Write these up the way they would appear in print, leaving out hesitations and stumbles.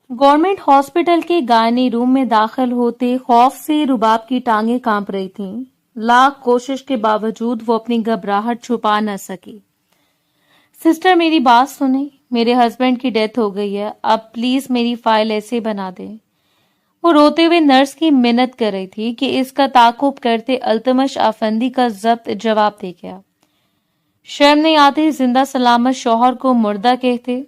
Government hospital के gynae room में दाखिल होते खौफ से रुबाब की टांगें कांप रही थीं। लाख कोशिश के बावजूद वो अपनी घबराहट छुपा न सकी। सिस्टर, मेरी बात सुने, मेरे हस्बैंड की डेथ हो गई है, अब प्लीज मेरी फाइल ऐसे बना दे। वो रोते हुए नर्स की मिन्नत कर रही थी कि इसका ताकुब करते अल्तमश आफंदी का जब्त जवाब दे गया। शर्म नहीं आती जिंदा सलामत शौहर को मुर्दा कहते?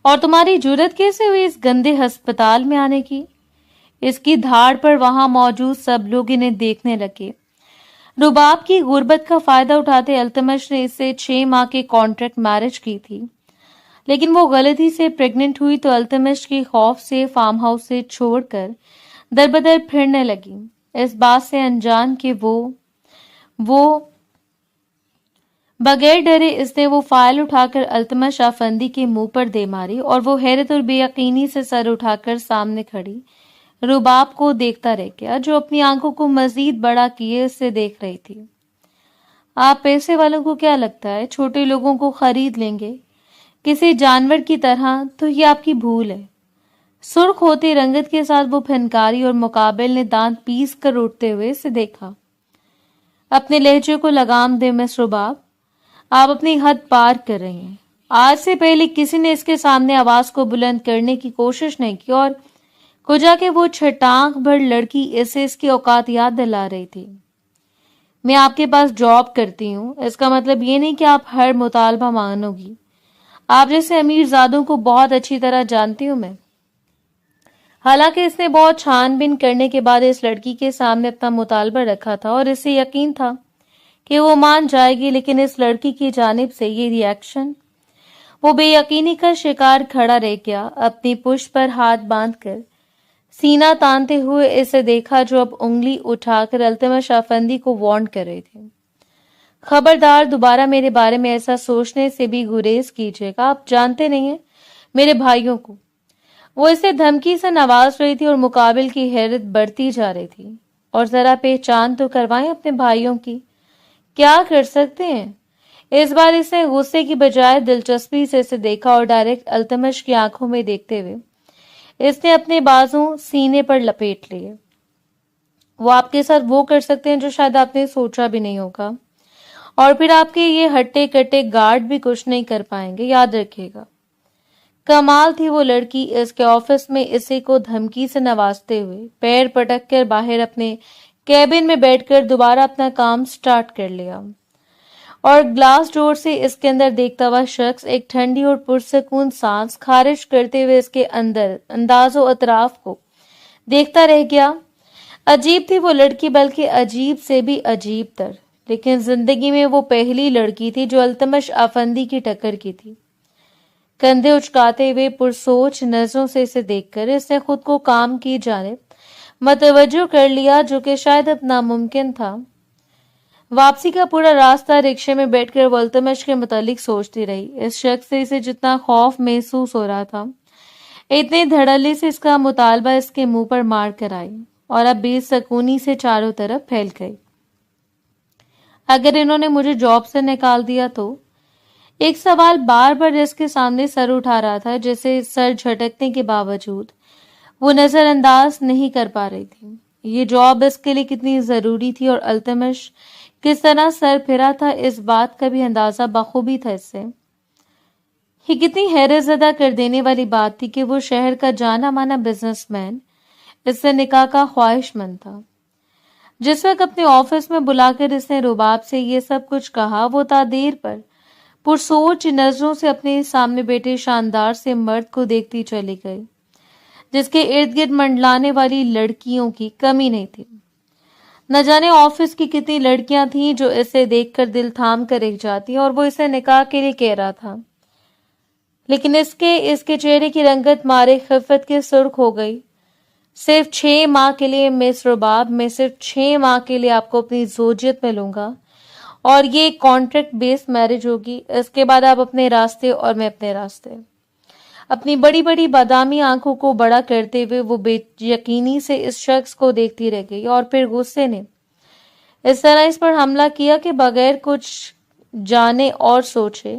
और तुम्हारी जुर्रत कैसे हुई इस गंदे अस्पताल में आने की? इसकी धाड़ पर वहां मौजूद सब लोग इन्हें देखने लगे। रुबाब की गुर्बत का फायदा उठाते अल्तमश ने इससे 6 माह के कॉन्ट्रैक्ट मैरिज की थी, लेकिन वो गलती से प्रेग्नेंट हुई तो अल्तमश के खौफ से फार्म हाउस से छोड़कर दरबदर फिरने लगी, इस बात से अनजान कि वो बगैर डरे इसने वो फाइल उठाकर अल्तमश आफंदी के मुंह पर दे मारी और वो हैरत और बेयकीनी से सर उठाकर सामने खड़ी रुबाब को देखता रह गया, जो अपनी आंखों को मजीद बड़ा किए उससे देख रही थी। आप पैसे वालों को क्या लगता है छोटे लोगों को खरीद लेंगे किसी जानवर की तरह? तो ये आपकी भूल है। सुर्ख होती रंगत के साथ वो फनकारी और मुकाबिल ने दांत पीस कर उठते हुए इसे देखा। अपने लहजे को लगाम दे मिस रुबाब, आप अपनी हद पार कर रही हैं। आज से पहले किसी ने इसके सामने आवाज को बुलंद करने की कोशिश नहीं की और कुजा के वो छटाक भर लड़की इसे इसकी औकात याद दिला रही थी। मैं आपके पास जॉब करती हूँ, इसका मतलब ये नहीं कि आप हर मुतालबा मानोगी। आप जैसे अमीरजादों को बहुत अच्छी तरह जानती हूँ मैं। हालांकि इसने बहुत छानबीन करने के बाद इस लड़की के सामने अपना मुतालबा रखा था और इसे यकीन था कि वो मान जाएगी, लेकिन इस लड़की की जानिब से ये रिएक्शन। वो बेयकीनी का शिकार खड़ा रह गया, अपनी पुष्ट पर हाथ बांधकर सीना तानते हुए इसे देखा, जो अब उंगली उठाकर अल्तमश आफंदी को वार्न कर रहे थे। खबरदार, दोबारा मेरे बारे में ऐसा सोचने से भी गुरेज कीजिएगा। आप जानते नहीं हैं मेरे भाइयों को। वो इसे धमकी से नवाज रही थी और मुकाबिल की हैरत बढ़ती जा रही थी। और जरा पहचान तो करवाएं अपने भाइयों की। क्या कर सकते हैं? इस बार इसने गुस्से की बजाय दिलचस्पी से इसे देखा और डायरेक्ट अल्तमश की आंखों में देखते हुए इसने अपने बाजू सीने पर लपेट लिए। वो आपके साथ वो कर सकते हैं जो शायद आपने सोचा भी नहीं होगा, और फिर आपके ये हट्टे कट्टे गार्ड भी कुछ नहीं कर पाएंगे, याद रखिएगा। कमाल थी वो लड़की, इसके ऑफिस में इसे को धमकी से नवाजते हुए पैर पटक कर बाहर अपने कैबिन में बैठकर दोबारा अपना काम स्टार्ट कर लिया और ग्लास डोर से इसके अंदर देखता हुआ शख्स एक ठंडी और पुरसकून सांस खारिज करते हुए इसके अंदर अंदाजो अतराफ को देखता रह गया। अजीब थी वो लड़की, बल्कि अजीब से भी अजीब तर, लेकिन जिंदगी में वो पहली लड़की थी जो अल्तमश आफंदी की टक्कर की थी। कंधे उचकाते हुए पुरसोच नजरों से इसे देखकर इसने खुद को काम की जानिब मतवज्जो कर लिया, जो कि शायद अब नामुमकिन था। वापसी का पूरा रास्ता रिक्शे में बैठकर वो अल्तमश के मुतालिक सोचती रही। इस शख्स से इसे जितना खौफ महसूस हो रहा था, इतने धड़ल्ले से इसका मुतालबा इसके मुंह पर मार कर आई और अब बेसकूनी से चारों तरफ फैल गई। अगर इन्होंने मुझे जॉब से निकाल दिया तो? एक सवाल बार बार इसके सामने सर उठा रहा था, जैसे सर झटकने के बावजूद वो नजरअंदाज नहीं कर पा रही थी। ये जॉब इसके लिए कितनी जरूरी थी और अल्तमश किस तरह सर फिरा था, इस बात का भी अंदाजा बखूबी था इससे। ये कितनी हैरतज़दा कर देने वाली बात थी कि वो शहर का जाना माना बिजनेसमैन इससे निकाह का ख्वाहिशमंद था। जिस वक्त अपने ऑफिस में बुलाकर इसने रुबाब से ये सब कुछ कहा, वो था देर पर पुरसोच नजरों से अपने सामने बैठे शानदार से मर्द को देखती चली गई, जिसके इर्द गिर्द मंडलाने वाली लड़कियों की कमी नहीं थी। न जाने ऑफिस की कितनी लड़कियां थीं जो इसे देखकर दिल थाम कर रह जाती, और वो इसे निकाह के लिए कह रहा था, लेकिन इसके चेहरे की रंगत मारे खिफत के सुर्ख हो गई। सिर्फ 6 माह के लिए मिस रुबाब, मैं सिर्फ 6 माह के लिए आपको अपनी जोजियत में लूंगा और ये कॉन्ट्रैक्ट बेस्ड मैरिज होगी। इसके बाद आप अपने रास्ते और मैं अपने रास्ते। अपनी बड़ी बड़ी बादामी आंखों को बड़ा करते हुए वो बेयकीनी से इस शख्स को देखती रह गई और फिर गुस्से ने इस तरह इस पर हमला किया कि बगैर कुछ जाने और सोचे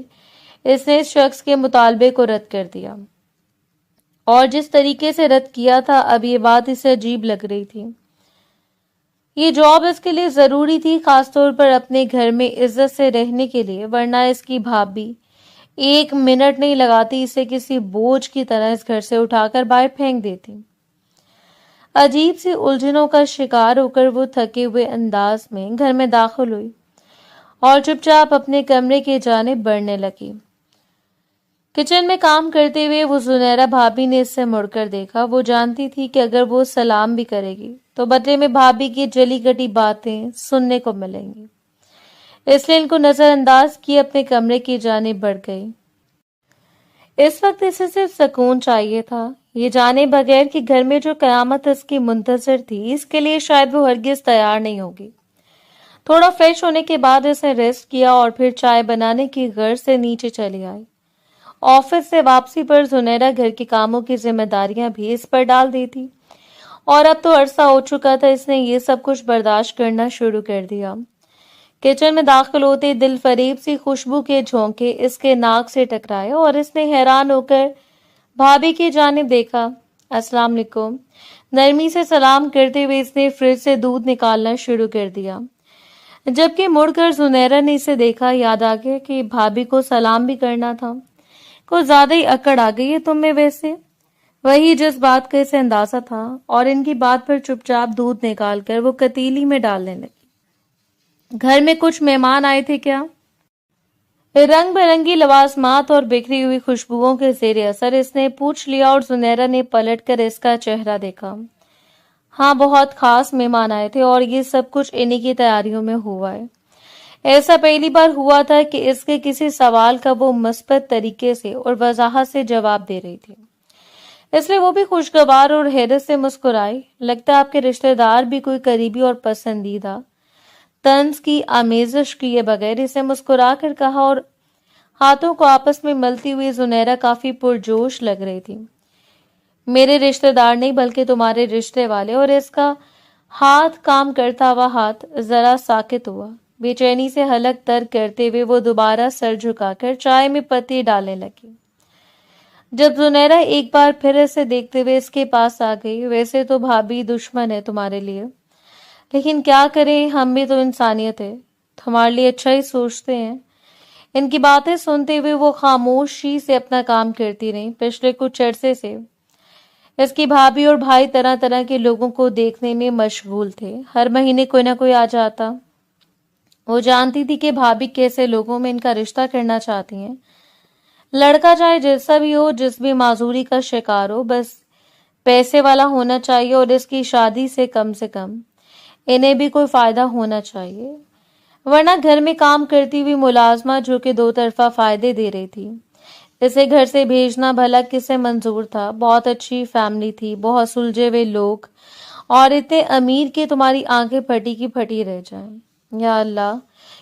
इसने इस शख्स के मुतालबे को रद्द कर दिया اور جس طریقے سے رد کیا تھا اب یہ بات اسے عجیب لگ رہی تھی۔ یہ جاب اس کے لیے ضروری تھی، خاص طور پر اپنے گھر میں عزت سے رہنے کے لیے، ورنہ اس کی بھابھی ایک منٹ نہیں لگاتی اسے کسی بوجھ کی طرح اس گھر سے اٹھا کر باہر پھینک دیتی۔ عجیب سی الجھنوں کا شکار ہو کر وہ تھکے ہوئے انداز میں گھر میں داخل ہوئی اور چپ چاپ اپنے کمرے کی جانب بڑھنے لگی۔ کچن میں کام کرتے ہوئے وہ زنیرہ بھابھی نے اس سے مڑ کر دیکھا۔ وہ جانتی تھی کہ اگر وہ سلام بھی کرے گی تو بدلے میں بھابھی کی جلی کٹی باتیں سننے کو ملیں گی، اس لیے ان کو نظر انداز کیے اپنے کمرے کی جانب بڑھ گئی۔ اس وقت اسے صرف سکون چاہیے تھا، یہ جانے بغیر کہ گھر میں جو قیامت اس کی منتظر تھی اس کے لیے شاید وہ ہرگز تیار نہیں ہوگی۔ تھوڑا فریش ہونے کے بعد اس نے ریسٹ کیا اور پھر چائے بنانے کی غرض سے نیچے چلی آئی۔ آفس سے واپسی پر زنیرہ گھر کے کاموں کی ذمہ داریاں بھی اس پر ڈال دی تھی، اور اب تو عرصہ ہو چکا تھا اس نے یہ سب کچھ برداشت کرنا شروع کر دیا۔ کچن میں داخل ہوتے دل فریب سی خوشبو کے جھونکے اس کے ناک سے ٹکرائے اور اس نے حیران ہو کر بھابھی کی جانب دیکھا۔ السلام علیکم، نرمی سے سلام کرتے ہوئے اس نے فریج سے دودھ نکالنا شروع کر دیا۔ جبکہ مڑ کر زنیرہ نے اسے دیکھا، یاد آ گیا کہ بھابھی کو سلام بھی کرنا تھا۔ کچھ زیادہ ہی اکڑ آ گئی ہے تم میں ویسے، وہی جس بات کا اسے اندازہ تھا، اور ان کی بات پر چپ چاپ دودھ نکال کر وہ پتیلی میں ڈالنے لگی۔ گھر میں کچھ مہمان آئے تھے کیا؟ رنگ برنگی لوازمات اور بکھری ہوئی خوشبوؤں کے زیر اثر اس نے پوچھ لیا، اور زنیرہ نے پلٹ کر اس کا چہرہ دیکھا۔ ہاں، بہت خاص مہمان آئے تھے اور یہ سب کچھ انہی کی تیاریوں میں ہوا ہے۔ ایسا پہلی بار ہوا تھا کہ اس کے کسی سوال کا وہ مثبت طریقے سے اور وضاحت سے جواب دے رہی تھی، اس لیے وہ بھی خوشگوار اور حیرت سے مسکرائی۔ لگتا ہے آپ کے رشتہ دار بھی کوئی قریبی اور پسندیدہ؟ طنز کی آمیزش کیے بغیر اسے مسکرا کر کہا، اور ہاتھوں کو آپس میں ملتی ہوئی زنیرہ کافی پرجوش لگ رہی تھی۔ میرے رشتہ دار نہیں بلکہ تمہارے رشتے والے۔ اور اس کا ہاتھ کام کرتا ہوا ہاتھ ذرا ساکت ہوا۔ بے چینی سے حلق تر کرتے ہوئے وہ دوبارہ سر جھکا کر چائے میں پتی ڈالنے لگی۔ جب زنیرہ ایک بار پھر اسے دیکھتے ہوئے اس کے پاس آ گئی، ویسے تو بھابھی دشمن ہے تمہارے لیے، لیکن کیا کریں، ہم بھی تو انسانیت ہے، تمہارے لیے اچھا ہی سوچتے ہیں۔ ان کی باتیں سنتے ہوئے وہ خاموشی سے اپنا کام کرتی رہی۔ پچھلے کچھ عرصے سے اس کی بھابھی اور بھائی طرح طرح کے لوگوں کو دیکھنے میں مشغول تھے، ہر مہینے کوئی نہ کوئی آ جاتا۔ وہ جانتی تھی کہ بھابھی کیسے لوگوں میں ان کا رشتہ کرنا چاہتی ہیں، لڑکا چاہے جیسا بھی ہو، جس بھی معذوری کا شکار ہو، بس پیسے والا ہونا چاہیے، اور اس کی شادی سے کم انہیں بھی کوئی فائدہ ہونا چاہیے، ورنہ گھر میں کام کرتی ہوئی ملازمہ جو کہ دو طرفہ فائدے دے رہی تھی، اسے گھر سے بھیجنا بھلا کسے منظور تھا؟ بہت اچھی فیملی تھی، بہت سلجھے ہوئے لوگ، اور اتنے امیر کہ تمہاری آنکھیں پھٹی کی پھٹی رہ جائیں۔ یا اللہ،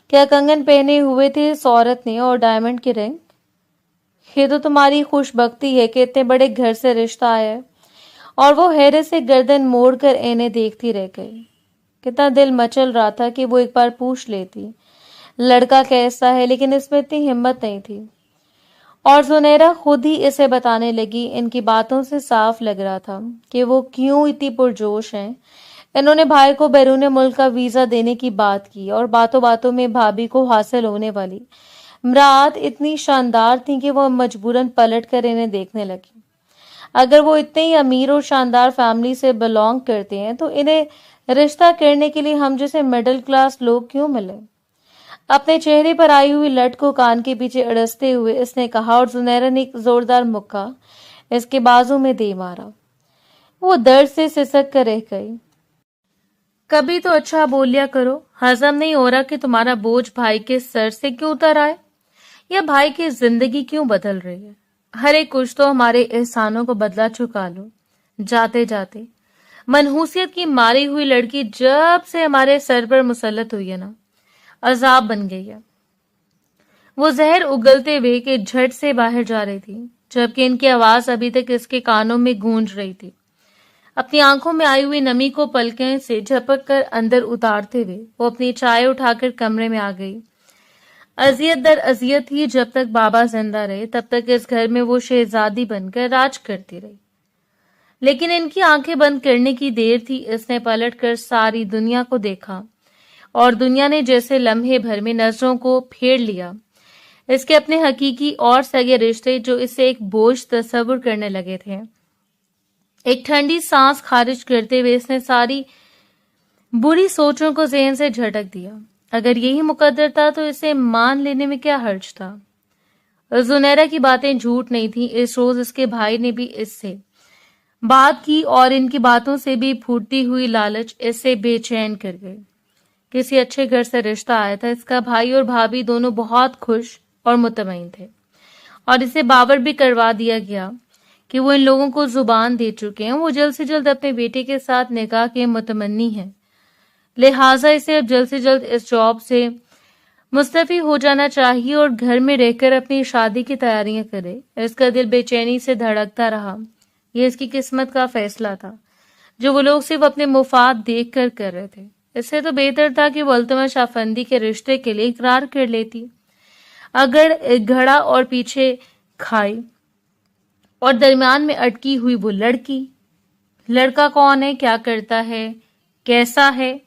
کیا کنگن پہنے ہوئے تھے اس عورت نے، اور ڈائمنڈ کے رنگ؟ یہ تو تمہاری خوش بختی ہے کہ اتنے بڑے گھر سے رشتہ آیا ہے۔ اور وہ حیرت سے گردن موڑ کر انہیں دیکھتی رہ گئی۔ کتنا دل مچل رہا تھا کہ وہ ایک بار پوچھ لیتی لڑکا کیسا ہے، لیکن اس میں اتنی ہمت نہیں تھی، اور زنیرہ خود ہی اسے بتانے لگی۔ ان کی باتوں سے صاف لگ رہا تھا کہ وہ کیوں اتنی پرجوش ہیں۔ انہوں نے بھائی کو بیرون ملک کا ویزا دینے کی بات کی، اور باتوں باتوں میں بھابھی کو حاصل ہونے والی مراعات اتنی شاندار تھی کہ وہ مجبوراً پلٹ کر انہیں دیکھنے لگی۔ اگر وہ اتنے ہی امیر اور شاندار فیملی سے بلونگ کرتے ہیں تو انہیں رشتہ کرنے کے لیے ہم جیسے مڈل کلاس لوگ کیوں ملے؟ اپنے چہرے پر آئی ہوئی لٹ کو کان کے پیچھے اڑستے ہوئے اس نے کہا، اور زنیرہ نے ایک زوردار مکہ اس کے بازو میں دے مارا۔ وہ درد سے سسک کر رہ گئی۔ کبھی تو اچھا بول لیا کرو، ہضم نہیں ہو رہا کہ تمہارا بوجھ بھائی کے سر سے کیوں اتر آئے، یا بھائی کی زندگی کیوں بدل رہی ہے؟ ہر ایک کچھ تو ہمارے احسانوں کو بدلا چکا لو۔ جاتے جاتے منحوسیت کی ماری ہوئی لڑکی جب سے ہمارے سر پر مسلط ہوئی ہے نا، عذاب بن گئی ہے۔ وہ زہر اگلتے ہوئے کہ جھٹ سے باہر جا رہی تھی، جبکہ ان کی آواز ابھی تک اس کے کانوں میں گونج رہی تھی۔ اپنی آنکھوں میں آئی ہوئی نمی کو پلکیں سے جھپک کر اندر اتارتے ہوئے وہ اپنی چائے اٹھا کر کمرے میں آ گئی۔ اذیت در اذیت ہی جب تک بابا زندہ رہے تب تک اس گھر میں وہ شہزادی بن کر راج کرتی رہی۔ लेकिन इनकी आंखें बंद करने की देर थी। इसने पलटकर सारी दुनिया को देखा और दुनिया ने जैसे लम्हे भर में नजरों को फेर लिया। इसके अपने हकीकी और सगे रिश्ते जो इसे एक बोझ तस्वुर करने लगे थे। एक ठंडी सांस खारिज करते हुए इसने सारी बुरी सोचों को ज़हन से झटक दिया। अगर यही मुकद्दर था तो इसे मान लेने में क्या हर्ज था। जुनैरा की बातें झूठ नहीं थी। इस रोज इसके भाई ने भी इससे बात की और इनकी बातों से भी फूटती हुई लालच इसे बेचैन कर गई। किसी अच्छे घर से रिश्ता आया था। इसका भाई और भाभी दोनों बहुत खुश और मुतमईन थे और इसे बावर भी करवा दिया गया कि वो इन लोगों को जुबान दे चुके हैं। वो जल्द से जल्द अपने बेटे के साथ निकाह के मुतमन्नी है, लिहाजा इसे अब जल्द से जल्द इस जॉब से मुस्तफी हो जाना चाहिए और घर में रहकर अपनी शादी की तैयारियां करे। इसका दिल बेचैनी से धड़कता रहा। यह इसकी किस्मत का फैसला था जो वो लोग सिर्फ अपने मुफाद देख कर रहे थे। इससे तो बेहतर था कि वो अल्तमश अफंदी के रिश्ते के लिए इकरार कर लेती। अगर घड़ा और पीछे खाई और दरमियान में अटकी हुई वो लड़का कौन है, क्या करता है, कैसा है,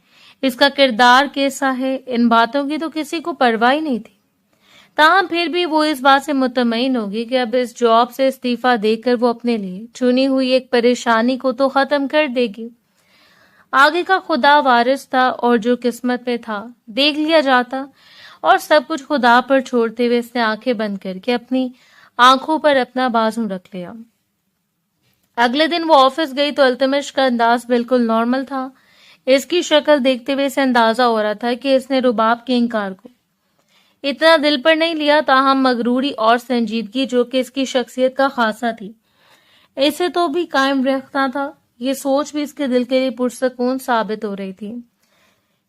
इसका किरदार कैसा है, इन बातों की तो किसी को परवाह ही नहीं थी। ताहम फिर भी वो इस बात से मुतमईन होगी कि अब इस जॉब से इस्तीफा देकर वो अपने लिए चुनी हुई एक परेशानी को तो खत्म कर देगी। आगे का खुदा वारिस था और जो किस्मत में था देख लिया जाता और सब कुछ खुदा पर छोड़ते हुए इसने आंखें बंद करके अपनी आंखों पर अपना बाजू रख लिया। अगले दिन वो ऑफिस गई तो अल्तमश का अंदाज बिल्कुल नॉर्मल था। इसकी शक्ल देखते हुए इसे अंदाजा हो रहा था कि इसने रुबाब के इंकार को इतना दिल पर नहीं लिया। ताहम मगरूरी और संजीदगी जो कि इसकी शख्सियत का खासा थी इसे तो भी कायम रखता था। ये सोच भी इसके दिल के लिए पुरसकून साबित हो रही थी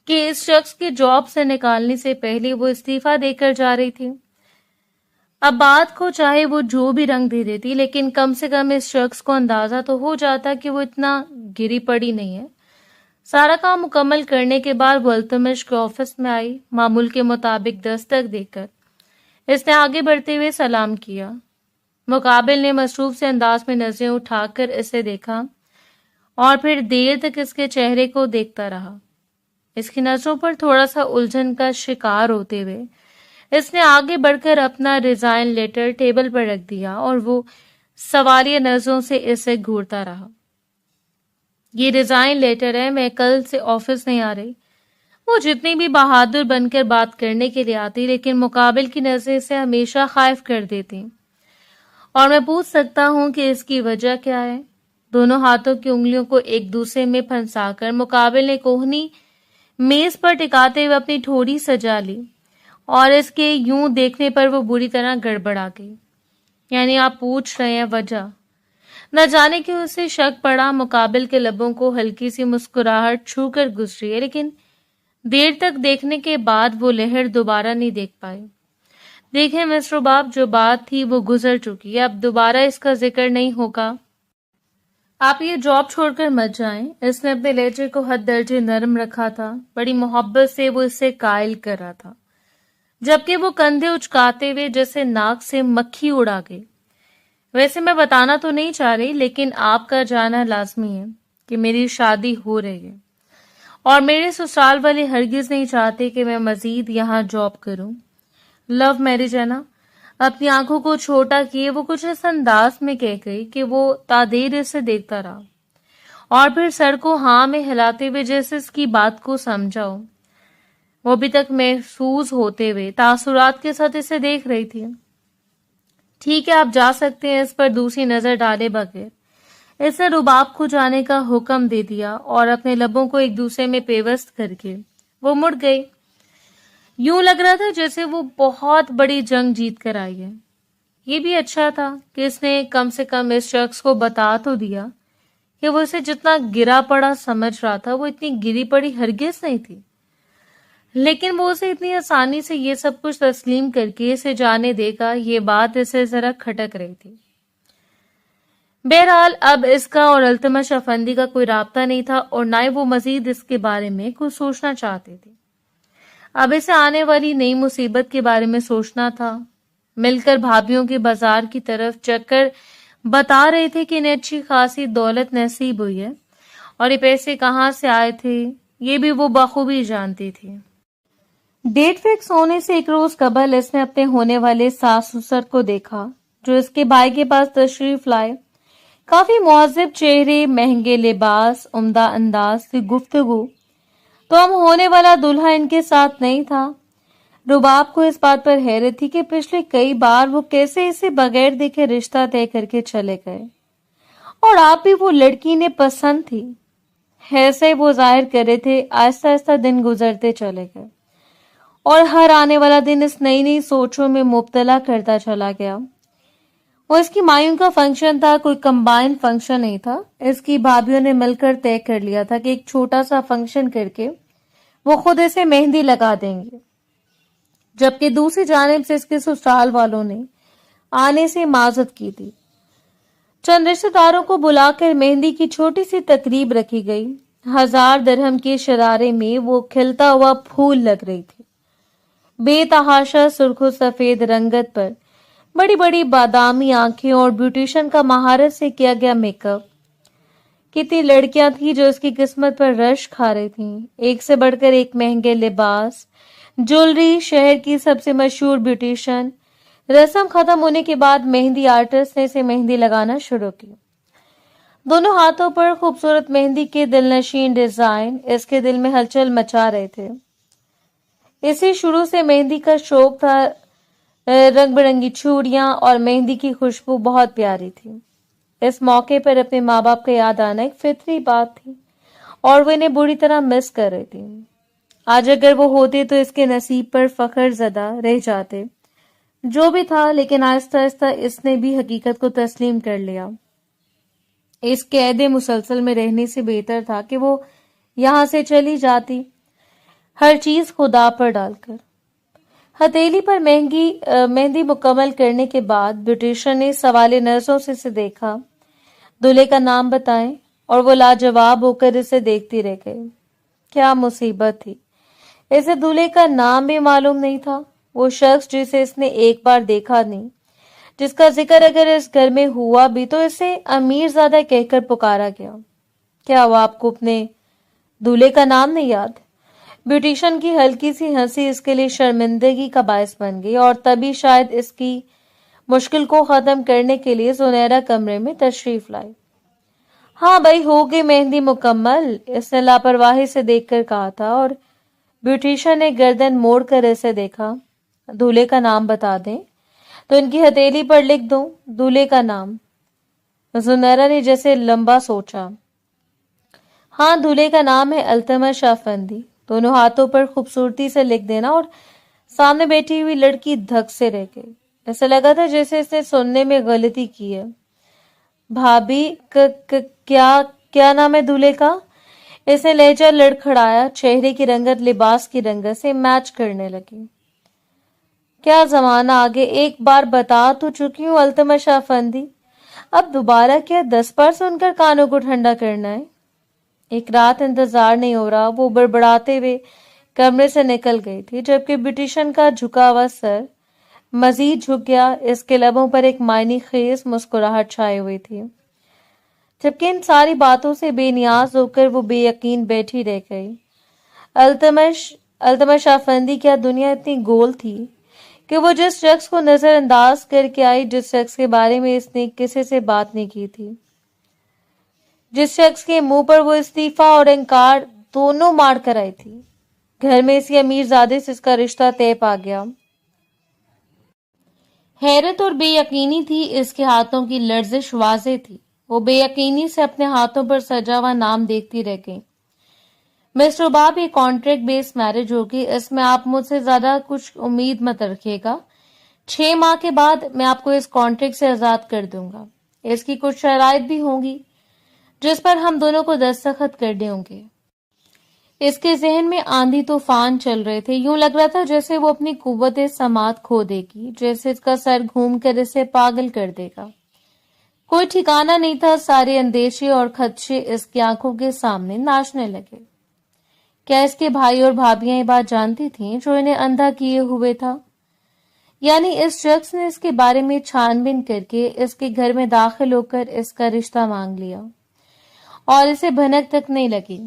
कि इस शख्स के जॉब से निकालने से पहले वो इस्तीफा देकर जा रही थी। अब बात को चाहे वो जो भी रंग दे देती, लेकिन कम से कम इस शख्स को अंदाजा तो हो जाता कि वो इतना गिरी पड़ी नहीं है। सारा काम मुकम्मल करने के बाद वो अल्तमश के ऑफिस में आई। मामूल के मुताबिक दस्तक देकर इसने आगे बढ़ते हुए सलाम किया। मुकाबिल ने मसरूफ से अंदाज में नजरें उठाकर इसे देखा और फिर देर तक इसके चेहरे को देखता रहा। इसकी नजरों पर थोड़ा सा उलझन का शिकार होते हुए इसने आगे बढ़कर अपना रिजाइन लेटर टेबल पर रख दिया और वो सवालिया नजरों से इसे घूरता रहा। ये रिजाइन लेटर है, मैं कल से ऑफिस नहीं आ रही। वो जितनी भी बहादुर बनकर बात करने के लिए आती, लेकिन मुकाबिल की नजरें इसे हमेशा खाइफ कर देती। और मैं पूछ सकता हूं कि इसकी वजह क्या है। दोनों हाथों की उंगलियों को एक दूसरे में फंसाकर मुकाबिल ने कोहनी मेज पर टिकाते हुए अपनी ठोड़ी सजा ली और इसके यूं देखने पर वो बुरी तरह गड़बड़ा गई। यानी आप पूछ रहे हैं वजह? न जाने क्यों उसे शक पड़ा। मुकाबिल के लबों को हल्की सी मुस्कुराहट छू कर गुजरी है, लेकिन देर तक देखने के बाद वो लहर दोबारा नहीं देख पाई। देखें मिस्टर बाब, जो बात थी वो गुजर चुकी है, अब दोबारा इसका जिक्र नहीं होगा। आप ये जॉब छोड़कर मत जाएं। इसने अपने लहजे को हद दर्जे नरम रखा था। बड़ी मोहब्बत से वो इससे कायल कर रहा था, जबकि वो कंधे उचकाते हुए जैसे नाक से मक्खी उड़ा गई। वैसे मैं बताना तो नहीं चाह रही, लेकिन आपका जाना लाजमी है कि मेरी शादी हो रही है और मेरे ससुराल वाले हरगिज नहीं चाहते कि मैं मजीद यहाँ जॉब करूं। लव मैरिज है ना। अपनी आंखों को छोटा किए वो कुछ इस अंदाज में कह गई कि वो तादेर इसे देखता रहा और फिर सर को हाँ में हिलाते हुए जैसे इसकी बात को समझाओ। वो अभी तक महसूस होते हुए तासुरात के साथ इसे देख रही थी। ठीक है, आप जा सकते हैं। इस पर दूसरी नजर डाले बगैर इसने रुबाब को जाने का हुक्म दे दिया और अपने लबों को एक दूसरे में पेवस्त करके वो मुड़ गई। यूं लग रहा था जैसे वो बहुत बड़ी जंग जीत कर आई है। ये भी अच्छा था कि इसने कम से कम इस शख्स को बता तो दिया कि वो इसे जितना गिरा पड़ा समझ रहा था वो इतनी गिरी पड़ी हरगिज नहीं थी। लेकिन वो उसे इतनी आसानी से ये सब कुछ तस्लीम करके इसे जाने देगा, ये बात इसे जरा खटक रही थी। बहरहाल अब इसका और अल्तमश अफंदी का कोई राब्ता नहीं था और ना ही वो मजीद इसके बारे में कुछ सोचना चाहते थे। अब इसे आने वाली नई मुसीबत के बारे में सोचना था। मिलकर भाभीयों के बाजार की तरफ चक्कर बता रहे थे कि इन्हें अच्छी खासी दौलत नसीब हुई है और ये पैसे कहाँ से आए थे ये भी वो बखूबी जानती थी। डेट फिक्स होने से एक रोज कबल इसने अपने होने वाले सास ससुर को देखा जो इसके भाई के पास तशरीफ लाए। काफी मुहज्जब चेहरे, महंगे लिबास, उम्दा अंदाज की गुफ्तगू। तो हम होने वाला दूल्हा इनके साथ नहीं था। रुबाब को इस बात पर हैरत थी कि पिछले कई बार वो कैसे इसे बगैर देखे रिश्ता तय करके चले गए और आप भी वो लड़की ने पसंद थी। ऐसे वो जाहिर कर रहे थे। आहिस्ता आहिस्ता दिन गुजरते चले गए और हर आने वाला दिन इस नई नई सोचों में मुब्तला करता चला गया। वो इसकी मायूं का फंक्शन था, कोई कंबाइंड फंक्शन नहीं था। इसकी भाभीयों ने मिलकर तय कर लिया था कि एक छोटा सा फंक्शन करके वो खुद इसे मेहंदी लगा देंगे, जबकि दूसरी जानिब से इसके ससुराल वालों ने आने से माजत की थी। चंद रिश्तेदारों को बुलाकर मेहंदी की छोटी सी तकरीब रखी गई। 1000 दिरहम के शरारे में वो खिलता हुआ फूल लग रही थी। बेतहाशा सुर्ख सफेद रंगत पर बड़ी बड़ी बादामी आंखें और ब्यूटिशियन का महारत से किया गया मेकअप। कितनी लड़कियां थी जो इसकी किस्मत पर रश खा रही थीं। एक से बढ़कर एक महंगे लिबास, ज्वेलरी, शहर की सबसे मशहूर ब्यूटिशियन। रस्म खत्म होने के बाद मेहंदी आर्टिस्ट ने इसे मेहंदी लगाना शुरू की। दोनों हाथों पर खूबसूरत मेहंदी के दिलनशीन डिजाइन इसके दिल में हलचल मचा रहे थे। इसे शुरू से मेहंदी का शौक था। रंग बिरंगी चूड़ियां और मेहंदी की खुशबू बहुत प्यारी थी। इस मौके पर अपने माँ बाप का याद आना एक फितरी बात थी और वो इन्हें बुरी तरह मिस कर रही थी। आज अगर वो होते तो इसके नसीब पर फख्र ज़दा रह जाते। जो भी था, लेकिन आहिस्ता आहिस्ता इसने भी हकीकत को तस्लीम कर लिया। इस कैद मुसलसल में रहने से बेहतर था कि वो यहाँ से चली जाती, हर चीज खुदा पर डालकर। हथेली पर मेहंदी मुकम्मल करने के बाद ब्यूटिशियन ने सवाले नजरों से इसे देखा। दूल्हे का नाम बताएं, और वो लाजवाब होकर इसे देखती रह गई। क्या मुसीबत थी, इसे दूल्हे का नाम भी मालूम नहीं था। वो शख्स जिसे इसने एक बार देखा नहीं, जिसका जिक्र अगर इस घर में हुआ भी तो इसे अमीरजादा कहकर पुकारा गया। क्या वो आपको अपने दूल्हे का नाम नहीं याद? ब्यूटिशियन की हल्की सी हंसी इसके लिए शर्मिंदगी का बायस बन गई और तभी शायद इसकी मुश्किल को खत्म करने के लिए सुनहरा कमरे में तशरीफ लाई। हाँ भाई, हो गई मेहंदी मुकम्मल, इसने लापरवाही से देखकर कहा था और ब्यूटिशियन ने गर्दन मोड़कर इसे देखा। दूल्हे का नाम बता दें तो इनकी हथेली पर लिख दूं दूल्हे का नाम? सुनहरा ने जैसे लंबा सोचा। हाँ, दूल्हे का नाम है अल्तमश अफंदी। दोनों हाथों पर खूबसूरती से लिख देना। और सामने बैठी हुई लड़की धक से रह गई। ऐसा लगा था जैसे इसने सुनने में गलती की है। भाभी, क्या क्या नाम है दूल्हे का? इसने लहजा लड़खड़ाया। चेहरे की रंगत लिबास की रंगत से मैच करने लगी। क्या जमाना आगे, एक बार बता तो चुकी हूँ अल्तमश अफंदी, अब दोबारा क्या 10 बार सुनकर कानों को ठंडा करना है? एक रात इंतजार नहीं हो रहा, वो बड़बड़ाते हुए कमरे से निकल गई थी, जबकि ब्यूटिशियन का झुका हुआ सर मजीद झुक गया। इसके लबों पर एक मायने खेज मुस्कुराहट छाई हुई थी, जबकि इन सारी बातों से बेनियाज होकर वो बेयकीन बैठी रह गई। अल्तमश अफंदी, क्या दुनिया इतनी गोल थी कि वो जिस शख्स को नजरअंदाज करके आई, जिस शख्स के बारे में इसने किसी से बात नहीं की थी, जिस शख्स के मुंह पर वो इस्तीफा और इनकार दोनों मार कर आई थी, घर में इसी अमीरजादे से इसका रिश्ता तय पा गया। हैरत और बेयकीनी थी। इसके हाथों की लर्जिश वाज़ेह थी। वो बेयकीनी से अपने हाथों पर सजा हुआ नाम देखती रह गई। मिस्टर बाब, ये कॉन्ट्रैक्ट बेस्ड मैरिज होगी, इसमें आप मुझसे ज्यादा कुछ उम्मीद मत रखिएगा। 6 माह के बाद मैं आपको इस कॉन्ट्रैक्ट से आजाद कर दूंगा। इसकी कुछ शराइत भी होंगी जिस पर हम दोनों को दस्तखत करने होंगे। इसके जहन में आंधी तूफान चल रहे थे। यूं लग रहा था जैसे वो अपनी कुव्वत समात खो देगी, जैसे इसका सर घूमकर इसे पागल कर देगा। कोई ठिकाना नहीं था। सारे अंदेशे और खदशे इसकी आंखों के सामने नाचने लगे। क्या इसके भाई और भाभियां ये बात जानती थीं जो इन्हें अंधा किए हुए था? یعنی اس شخص نے اس کے بارے میں چھان بین کر کے اس کے گھر میں داخل ہو کر اس کا رشتہ مانگ لیا اور اسے بھنک تک نہیں لگی۔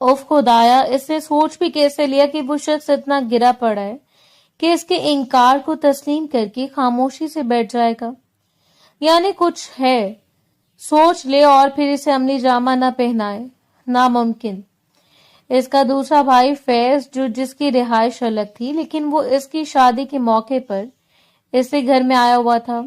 اف خدایا، اس نے سوچ بھی کیسے لیا کہ وہ شخص اتنا گرا پڑا ہے کہ اس کے انکار کو تسلیم کر کے خاموشی سے بیٹھ جائے گا؟ یعنی کچھ ہے، سوچ لے اور پھر اسے عملی جامہ نہ پہنائے، ناممکن۔ اس کا دوسرا بھائی فیض، جس کی رہائش الگ تھی لیکن وہ اس کی شادی کے موقع پر اسے گھر میں آیا ہوا تھا۔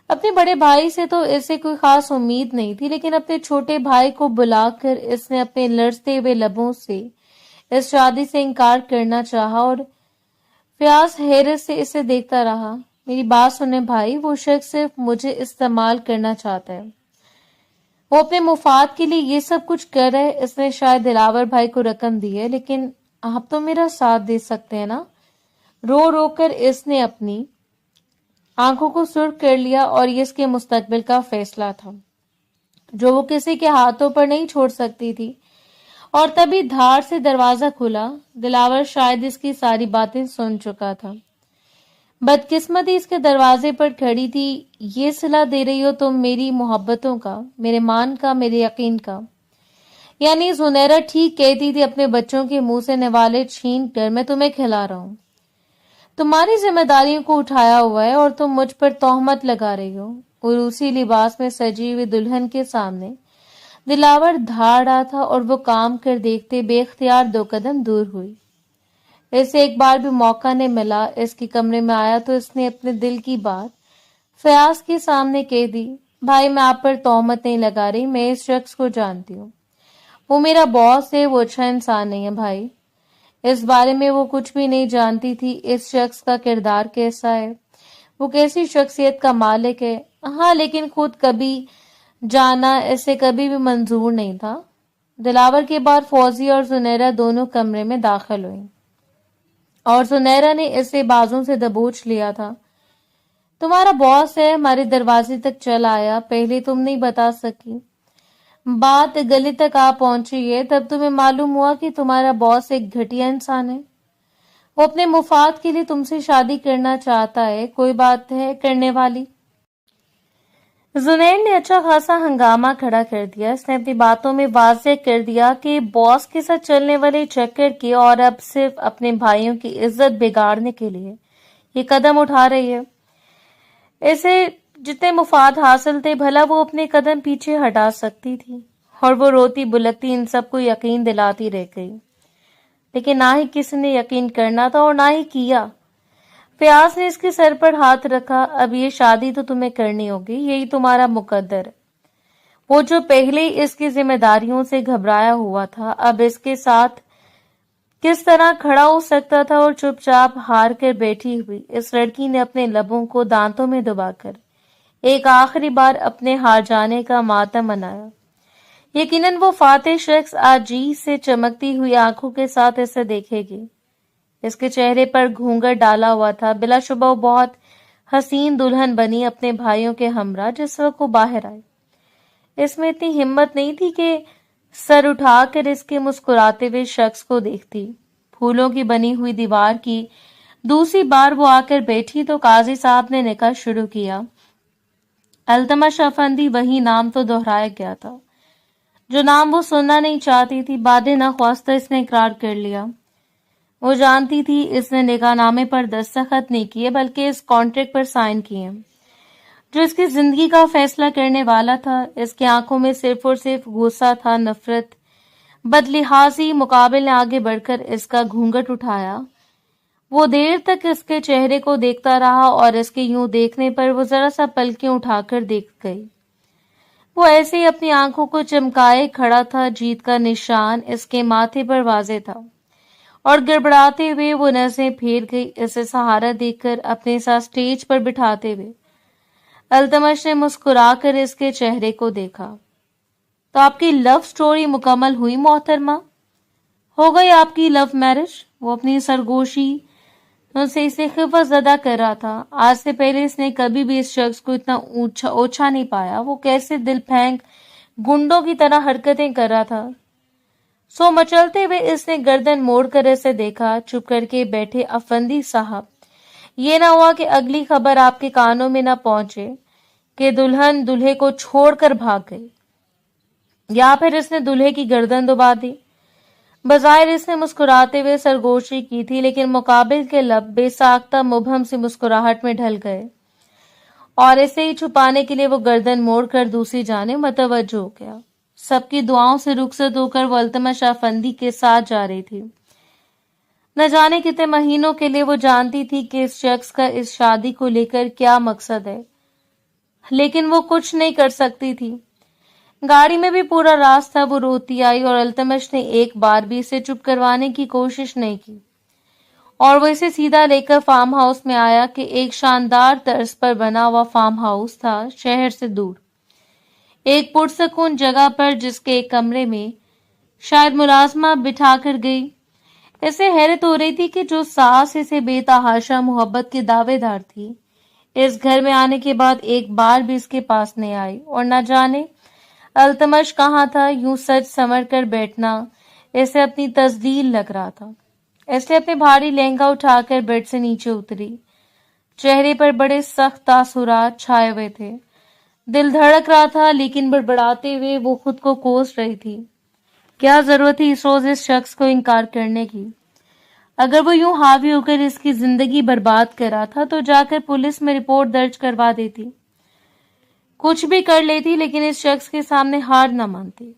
اپنے بڑے بھائی سے تو اسے کوئی خاص امید نہیں تھی، لیکن اپنے چھوٹے بھائی کو بلا کر اس نے اپنے لرزتے ہوئے لبوں سے اس شادی سے انکار کرنا چاہا اور فیاض حیرت سے اسے دیکھتا رہا۔ میری بات سنیں بھائی، وہ شخص صرف مجھے استعمال کرنا چاہتا ہے، وہ اپنے مفاد کے لیے یہ سب کچھ کر رہا ہے۔ اس نے شاید دلاور بھائی کو رقم دی ہے، لیکن آپ تو میرا ساتھ دے سکتے ہیں نا؟ رو رو کر اس نے اپنی آنکھوں کو سرخ کر لیا، اور یہ اس کے مستقبل کا فیصلہ تھا جو وہ کسی کے ہاتھوں پر نہیں چھوڑ سکتی تھی۔ اور تبھی دھاڑ سے دروازہ کھلا۔ دلاور شاید اس کی ساری باتیں سن چکا تھا۔ بدقسمتی اس کے دروازے پر کھڑی تھی۔ یہ صلہ دے رہی ہو تم میری محبتوں کا، میرے مان کا، میرے یقین کا؟ یعنی زنیرہ ٹھیک کہتی تھی، اپنے بچوں کے منہ سے نوالے چھین کر میں تمہیں کھلا رہا ہوں، تمہاری ذمہ داریوں کو اٹھایا ہوا ہے، اور تم مجھ پر تہمت لگا رہی ہو۔ عروسی لباس میں سجی ہوئی دلہن کے سامنے دلاور دھاڑ رہا تھا، اور وہ کام کر دیکھتے بے اختیار 2 قدم دور ہوئی۔ اسے ایک بار بھی موقع نہیں ملا اس کے کمرے میں آیا تو اس نے اپنے دل کی بات فیاض کے سامنے کہہ دی۔ بھائی، میں آپ پر تہمت نہیں لگا رہی، میں اس شخص کو جانتی ہوں، وہ میرا باس ہے، وہ اچھا انسان نہیں ہے۔ بھائی، اس بارے میں وہ کچھ بھی نہیں جانتی تھی۔ اس شخص کا کردار کیسا ہے، وہ کیسی شخصیت کا مالک ہے، ہاں، لیکن خود کبھی جانا اسے کبھی بھی منظور نہیں تھا۔ دلاور کے بعد فوزی اور زنیرہ دونوں کمرے میں داخل ہوئیں، اور زنیرہ نے اسے بازوں سے دبوچ لیا تھا۔ تمہارا باس ہے، ہمارے دروازے تک چل آیا، پہلے تم نہیں بتا سکی، بات گلی تک آ پہنچی ہے، تب تمہیں معلوم ہوا کہ تمہارا باس ایک گھٹیا انسان ہے، وہ اپنے مفاد کے لیے تم سے شادی کرنا چاہتا ہے۔ کوئی بات ہے کرنے والی؟ زنیر نے اچھا خاصا ہنگامہ کھڑا کر دیا۔ اس نے اپنی باتوں میں واضح کر دیا کہ باس کے ساتھ چلنے والے چکر کی اور اب صرف اپنے بھائیوں کی عزت بگاڑنے کے لیے یہ قدم اٹھا رہی ہے۔ اسے جتنے مفاد حاصل تھے، بھلا وہ اپنے قدم پیچھے ہٹا سکتی تھی، اور وہ روتی بلکتی ان سب کو یقین دلاتی رہ گئی، لیکن نہ ہی کسی نے یقین کرنا تھا اور نہ ہی کیا۔ فیاض نے اس کے سر پر ہاتھ رکھا۔ اب یہ شادی تو تمہیں کرنی ہوگی، یہی تمہارا مقدر ہے۔ وہ جو پہلے اس کی ذمہ داریوں سے گھبرایا ہوا تھا، اب اس کے ساتھ کس طرح کھڑا ہو سکتا تھا؟ اور چپ چاپ ہار کر بیٹھی ہوئی اس لڑکی نے اپنے لبوں کو دانتوں میں دبا کر ایک آخری بار اپنے ہار جانے کا ماتم منایا۔ یقیناً وہ فاتح شخص آج جی سے چمکتی ہوئی آنکھوں کے ساتھ اسے دیکھے گی۔ اس کے چہرے پر گھونگھٹ ڈالا ہوا تھا۔ بلا شبہ وہ بہت حسین دلہن بنی اپنے بھائیوں کے ہمراہ جس وقت وہ باہر آئے۔ اس میں اتنی ہمت نہیں تھی کہ سر اٹھا کر اس کے مسکراتے ہوئے شخص کو دیکھتی۔ پھولوں کی بنی ہوئی دیوار کی دوسری بار وہ آ کر بیٹھی تو قاضی صاحب نے نکاح شروع کیا۔ التمش افندی، وہی نام تو دہرایا گیا تھا جو نام وہ سننا نہیں چاہتی تھی۔ بعد نخواستہ اس نے اقرار کر لیا۔ وہ جانتی تھی اس نے نکاح نامے پر دستخط نہیں کیے، بلکہ اس کانٹریکٹ پر سائن کیے جو اس کی زندگی کا فیصلہ کرنے والا تھا۔ اس کی آنکھوں میں صرف اور صرف غصہ تھا، نفرت، بدلحاظی۔ مقابل نے آگے بڑھ کر اس کا گھونگھٹ اٹھایا۔ وہ دیر تک اس کے چہرے کو دیکھتا رہا، اور اس کے یوں دیکھنے پر وہ ذرا سا پلکیں اٹھا کر دیکھ گئی۔ وہ ایسے ہی اپنی آنکھوں کو چمکائے کھڑا تھا۔ جیت کا نشان اس کے ماتھے پر واضح تھا، اور گڑبڑاتے ہوئے وہ نظریں پھیر گئی اسے سہارا دے کر اپنے ساتھ سٹیج پر بٹھاتے ہوئے۔ التمش نے مسکرا کر اس کے چہرے کو دیکھا۔ تو آپ کی لو سٹوری مکمل ہوئی محترمہ؟ ہو گئی آپ کی لو میرج؟ وہ اپنی سرگوشی سے اسے خفت زدہ کر رہا تھا۔ آج سے پہلے اس نے کبھی بھی اس شخص کو اتنا اوچھا نہیں پایا۔ وہ کیسے دل پھینک گنڈوں کی طرح حرکتیں کر رہا تھا۔ سو مچلتے ہوئے اس نے گردن موڑ کر اسے دیکھا۔ چپ کر کے بیٹھے افندی صاحب، یہ نہ ہوا کہ اگلی خبر آپ کے کانوں میں نہ پہنچے کہ دلہن دلہے کو چھوڑ کر بھاگ گئی، یا پھر اس نے دلہے کی گردن دبا دی۔ بظاہر اس نے مسکراتے ہوئے سرگوشی کی تھی، لیکن مقابل کے لب بے ساختہ مبہم سی مسکراہٹ میں ڈھل گئے اور اسے ہی چھپانے کے لیے وہ گردن موڑ کر دوسری جانب متوجہ ہو گیا۔ سب کی دعاؤں سے رخصت ہو کر وہ التمش افندی کے ساتھ جا رہی تھی۔ نہ جانے کتنے مہینوں کے لیے وہ جانتی تھی کہ اس شخص کا اس شادی کو لے کر کیا مقصد ہے، لیکن وہ کچھ نہیں کر سکتی تھی۔ گاڑی میں بھی پورا راستہ وہ روتی آئی اور التمش نے ایک بار بھی اسے چپ کروانے کی کوشش نہیں کی، اور وہ اسے سیدھا لے کر فارم ہاؤس میں آیا کہ ایک شاندار طرز پر بنا ہوا فارم ہاؤس تھا، شہر سے دور، ایک پرسکون جگہ پر، جس کے ایک کمرے میں شاید ملازمہ بٹھا کر گئی۔ اسے حیرت ہو رہی تھی کہ جو ساس اسے بے تحاشا محبت کی دعوے دار تھی، اس گھر میں آنے کے بعد ایک بار بھی اس کے پاس نہیں آئی، اور نہ جانے التمش کہاں تھا۔ یوں سچ سنور کر بیٹھنا اسے اپنی تزلیل لگ رہا تھا، اس لیے اپنے بھاری لہنگا اٹھا کر بیڈ سے نیچے اتری۔ چہرے پر بڑے سخت تاثرات چھائے ہوئے تھے، دل دھڑک رہا تھا، لیکن بڑبڑاتے ہوئے وہ خود کو کوس رہی تھی۔ کیا ضرورت تھی اس روز اس شخص کو انکار کرنے کی؟ اگر وہ یوں حاوی ہو کر اس کی زندگی برباد کر رہا تھا تو جا کر پولیس میں رپورٹ درج کروا دیتی، کچھ بھی کر لیتی، لیکن اس شخص کے سامنے ہار نہ مانتی،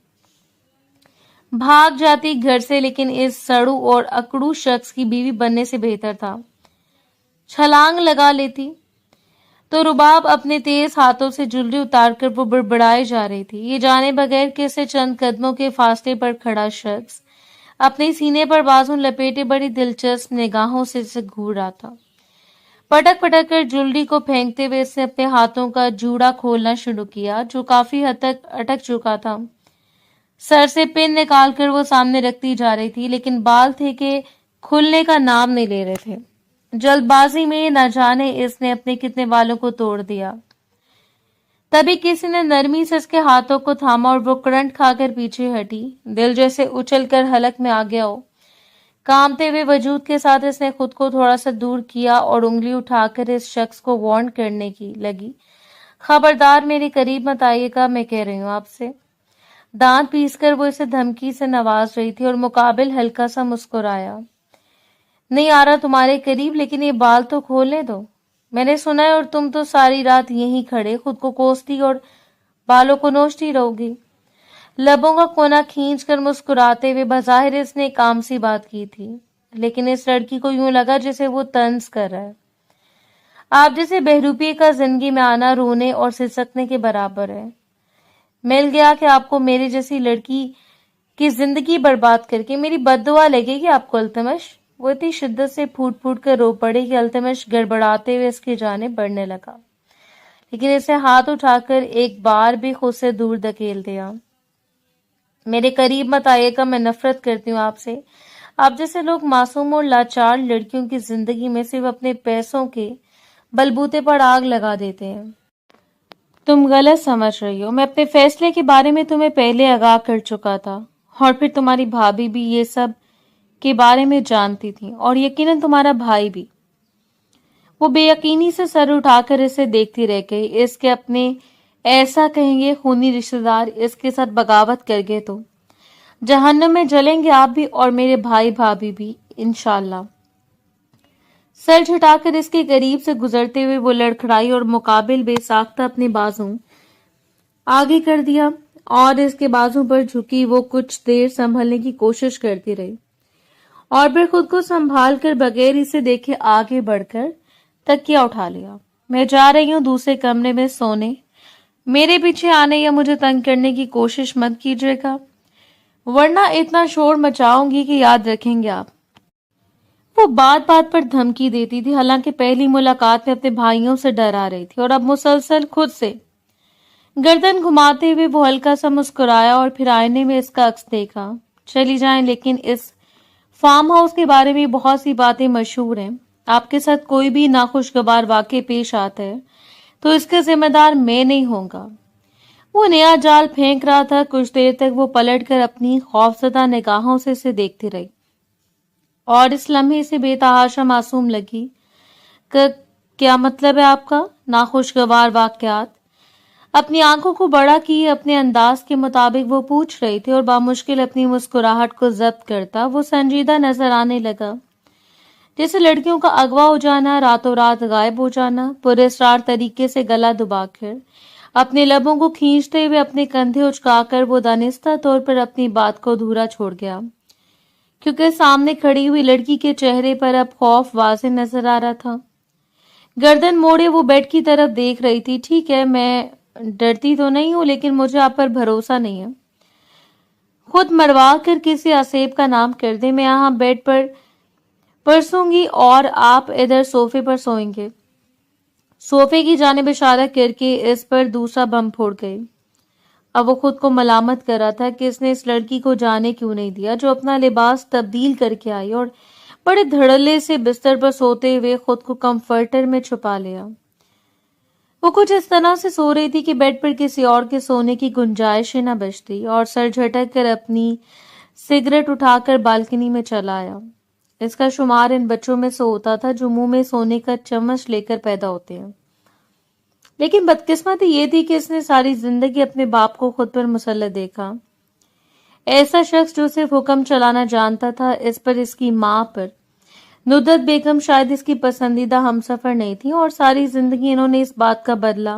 بھاگ جاتی گھر سے۔ لیکن اس سڑو اور اکڑو شخص کی بیوی بننے سے بہتر تھا چھلانگ لگا لیتی۔ تو رباب اپنے تیز ہاتھوں سے جولری اتار کر وہ بڑبڑائے جا رہی تھی، یہ جانے بغیر کہ اسے چند قدموں کے فاصلے پر کھڑا شخص اپنے سینے پر بازو لپیٹے بڑی دلچسپ نگاہوں سے اسے گھور رہا تھا۔ پٹک پٹک کر جولری کو پھینکتے ہوئے اس نے اپنے ہاتھوں کا جوڑا کھولنا شروع کیا، جو کافی حد تک اٹک چکا تھا۔ سر سے پن نکال کر وہ سامنے رکھتی جا رہی تھی، لیکن بال تھے کہ کھلنے کا نام نہیں لے رہے تھے۔ جلد بازی میں نہ جانے اس نے اپنے کتنے بالوں کو توڑ دیا۔ تبھی کسی نے نرمی سے اس کے ہاتھوں کو تھاما اور وہ کرنٹ کھا کر پیچھے ہٹی، دل جیسے اچھل کر حلق میں آ گیا ہو۔ کامتے ہوئے وجود کے ساتھ اس نے خود کو تھوڑا سا دور کیا اور انگلی اٹھا کر اس شخص کو وارن کرنے کی لگی، خبردار میرے قریب مت آئیے گا، میں کہہ رہی ہوں آپ سے۔ دانت پیس کر وہ اسے دھمکی سے نواز رہی تھی اور مقابل ہلکا سا مسکرایا۔ نہیں آ رہا تمہارے قریب، لیکن یہ بال تو کھولنے دو، میں نے سنا ہے، اور تم تو ساری رات یہیں کھڑے خود کو کوستی اور بالوں کو نوچتی رہو گی۔ لبوں کا کونا کھینچ کر مسکراتے ہوئے بظاہر اس نے ایک عام سی بات کی تھی، لیکن اس لڑکی کو یوں لگا جسے وہ طنز کر رہا ہے۔ آپ جیسے بہروپیے کا زندگی میں آنا رونے اور سسکنے کے برابر ہے۔ مل گیا کہ آپ کو میرے جیسی لڑکی کی زندگی برباد کر کے میری بد دعا لگے گی آپ کو التمش۔ وہ اتنی شدت سے پھوٹ پھوٹ کر رو پڑے کہ التمش گڑبڑاتے ہوئے اس کی جانب بڑھنے لگا، لیکن اسے ہاتھ اٹھا کر ایک بار بھی خود سے دور دھکیل دیا۔ میرے قریب مت آئیے گا، میں نفرت کرتی ہوں آپ سے۔ آپ جیسے لوگ معصوم اور لاچار لڑکیوں کی زندگی میں صرف اپنے پیسوں کے بلبوتے پر آگ لگا دیتے ہیں۔ تم غلط سمجھ رہی ہو، میں اپنے فیصلے کے بارے میں تمہیں پہلے آگاہ کر چکا تھا، اور پھر تمہاری بھابھی بھی یہ سب کے بارے میں جانتی تھی، اور یقیناً تمہارا بھائی بھی۔ وہ بے یقینی سے سر اٹھا کر اسے دیکھتی رہ گئی۔ اس کے اپنے ایسا کہیں گے خونی رشتہ دار اس کے ساتھ بغاوت کر گئے تو جہنم میں جلیں گے آپ بھی اور میرے بھائی بھابھی بھی انشاءاللہ۔ سر جھٹا کر اس کے قریب سے گزرتے ہوئے وہ لڑکھڑائی اور مقابل بے ساختہ اپنے بازو آگے کر دیا اور اس کے بازو پر جھکی۔ وہ کچھ دیر سنبھلنے کی کوشش کرتی رہی اور پھر خود کو سنبھال کر بغیر اسے دیکھے آگے بڑھ کر تکیہ اٹھا لیا۔ میں جا رہی ہوں دوسرے کمرے میں سونے، میرے پیچھے آنے یا مجھے تنگ کرنے کی کوشش مت کیجیے گا، ورنہ اتنا شور مچاؤں گی کہ یاد رکھیں گے آپ۔ وہ بات بات پر دھمکی دیتی تھی، حالانکہ پہلی ملاقات میں اپنے بھائیوں سے ڈرا رہی تھی اور اب مسلسل خود سے۔ گردن گھماتے ہوئے وہ ہلکا سا مسکرایا اور پھر آئینے میں اس کا عکس دیکھا۔ چلی جائیں، لیکن اس فارم ہاؤس کے بارے میں بہت سی باتیں مشہور ہیں۔ آپ کے ساتھ کوئی بھی ناخوشگوار واقع پیش آتا ہے تو اس کا ذمہ دار میں نہیں ہوں گا۔ وہ نیا جال پھینک رہا تھا۔ کچھ دیر تک وہ پلٹ کر اپنی خوفزدہ نگاہوں سے اسے دیکھتی رہی اور اس لمحے سے بے تحاشا معصوم لگی۔ کیا مطلب ہے آپ کا؟ ناخوشگوار واقعات؟ اپنی آنکھوں کو بڑا کیے اپنے انداز کے مطابق وہ پوچھ رہی تھی اور بامشکل اپنی مسکراہٹ کو ضبط کرتا وہ سنجیدہ نظر آنے لگا، جیسے لڑکیوں کا اغوا ہو جانا، راتوں رات غائب ہو جانا۔ پراسرار طریقے سے گلا دبا کر اپنے لبوں کو کھینچتے ہوئے اپنے کندھے اچکا کر وہ دانستہ طور پر اپنی بات کو ادھورا چھوڑ گیا، کیونکہ سامنے کھڑی ہوئی لڑکی کے چہرے پر اب خوف واضح نظر آ رہا تھا۔ گردن موڑے وہ بیڈ کی طرف دیکھ رہی تھی۔ ٹھیک ہے، میں ڈرتی تو نہیں ہوں، لیکن مجھے آپ پر بھروسہ نہیں ہے۔ خود مروا کر کسی آسیب کا نام کر دیں، میں یہاں بیڈ پر پرسوں گی اور آپ ادھر صوفے پر سوئیں گے۔ صوفے کی جانب اشارہ کر کے اس پر دوسرا بم پھوڑ گئی۔ اب وہ خود کو ملامت کر رہا تھا کہ اس نے اس لڑکی کو جانے کیوں نہیں دیا جو اپنا لباس تبدیل کر کے آئی اور بڑے دھڑلے سے بستر پر سوتے ہوئے خود کو کمفرٹر میں چھپا لیا۔ وہ کچھ اس طرح سے سو رہی تھی کہ بیڈ پر کسی اور کے سونے کی گنجائش نہ بچتی، اور سر جھٹک کر اپنی سگریٹ اٹھا کر بالکنی میں چلا آیا۔ اس کا شمار ان بچوں میں سے ہوتا تھا جو منہ میں سونے کا چمچ لے کر پیدا ہوتے ہیں، لیکن بدقسمتی یہ تھی کہ اس نے ساری زندگی اپنے باپ کو خود پر مسلط دیکھا، ایسا شخص جو صرف حکم چلانا جانتا تھا۔ اس پر اس کی ماں پر ندرت بیگم شاید اس کی پسندیدہ ہمسفر نہیں تھی، اور ساری زندگی انہوں نے اس بات کا بدلہ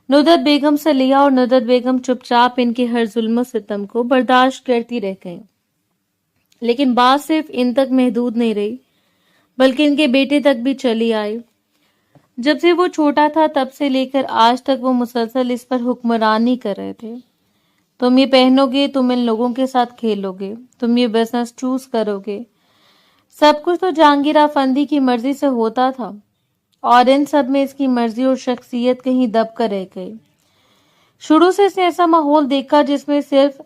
ندرت بیگم سے لیا، اور ندرت بیگم چپ چاپ ان کے ہر ظلم و ستم کو برداشت کرتی رہ گئی۔ لیکن بات صرف ان تک محدود نہیں رہی، بلکہ ان کے بیٹے تک بھی چلی آئی۔ جب سے وہ چھوٹا تھا تب سے لے کر آج تک وہ مسلسل اس پر حکمرانی کر رہے تھے۔ تم یہ پہنو گے، تم ان لوگوں کے ساتھ کھیلو گے، تم یہ بزنس چوز کرو گے، سب کچھ تو جہانگیر افندی کی مرضی سے ہوتا تھا، اور ان سب میں اس کی مرضی اور شخصیت کہیں دب کر رہ گئی۔ شروع سے اس نے ایسا ماحول دیکھا جس میں صرف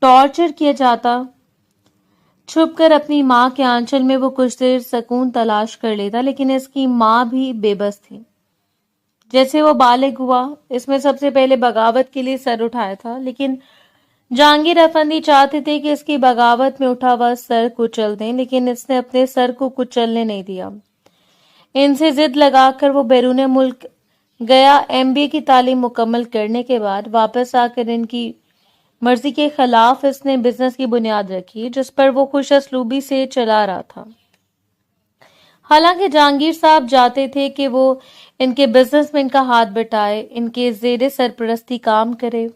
ٹارچر کیا جاتا۔ چھپ کر اپنی ماں کے آنچل میں وہ کچھ دیر سکون تلاش کر لیتا، لیکن اس کی ماں بھی بے بس تھی۔ جیسے وہ بالغ ہوا، اس میں سب سے پہلے بغاوت کے لیے سر اٹھایا تھا، لیکن جہانگیر افندی چاہتے تھے کہ اس کی بغاوت میں اٹھا ہوا سر کچل دیں، لیکن اس نے اپنے سر کو کچلنے نہیں دیا۔ ان سے ضد لگا کر وہ بیرون ملک گیا۔ MBA کی تعلیم مکمل کرنے کے بعد واپس آ کر ان کی مرضی کے خلاف اس نے بزنس کی بنیاد رکھی، جس پر وہ خوش اسلوبی سے چلا رہا تھا۔ حالانکہ جہانگیر صاحب چاہتے تھے کہ وہ ان کے بزنس میں ان کا ہاتھ بٹائے، ان کے زیر سرپرستی کام کرے،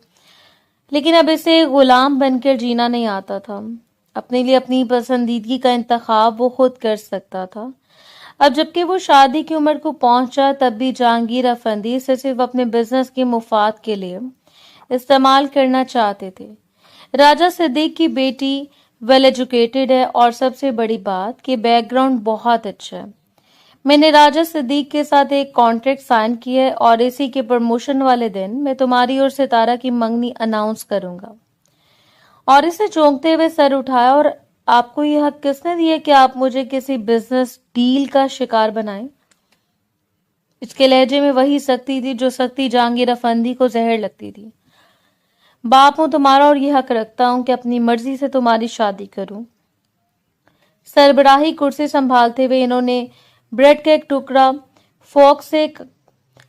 لیکن اب اسے غلام بن کر جینا نہیں آتا تھا۔ اپنے لیے اپنی پسندیدگی کا انتخاب وہ خود کر سکتا تھا۔ اب جبکہ وہ شادی کی عمر کو پہنچا، تب بھی جہانگیر افندی اسے صرف اپنے بزنس کے مفاد کے لیے استعمال کرنا چاہتے تھے۔ راجہ صدیق کی بیٹی ویل ایجوکیٹڈ ہے، اور سب سے بڑی بات کہ بیک گراؤنڈ بہت اچھا ہے۔ میں نے راجہ صدیق کے ساتھ ایک کانٹریکٹ سائن کیا ہے، اور اسی کے پروموشن والے دن میں تمہاری اور ستارہ کی منگنی اناؤنس کروں گا۔ اور اسے چونکتے ہوئے سر اٹھایا، اور آپ کو یہ حق کس نے دیا کہ آپ مجھے کسی بزنس ڈیل کا شکار بنائیں؟ اس کے لہجے میں وہی سختی تھی جو سختی جہانگیر افندی کو زہر لگتی تھی۔ باپ ہوں تمہارا، اور یہ حق رکھتا ہوں کہ اپنی مرضی سے تمہاری شادی کروں۔ سربراہی کرسی سنبھالتے ہوئے انہوں نے بریڈ کا ایک ٹکڑا فورک سے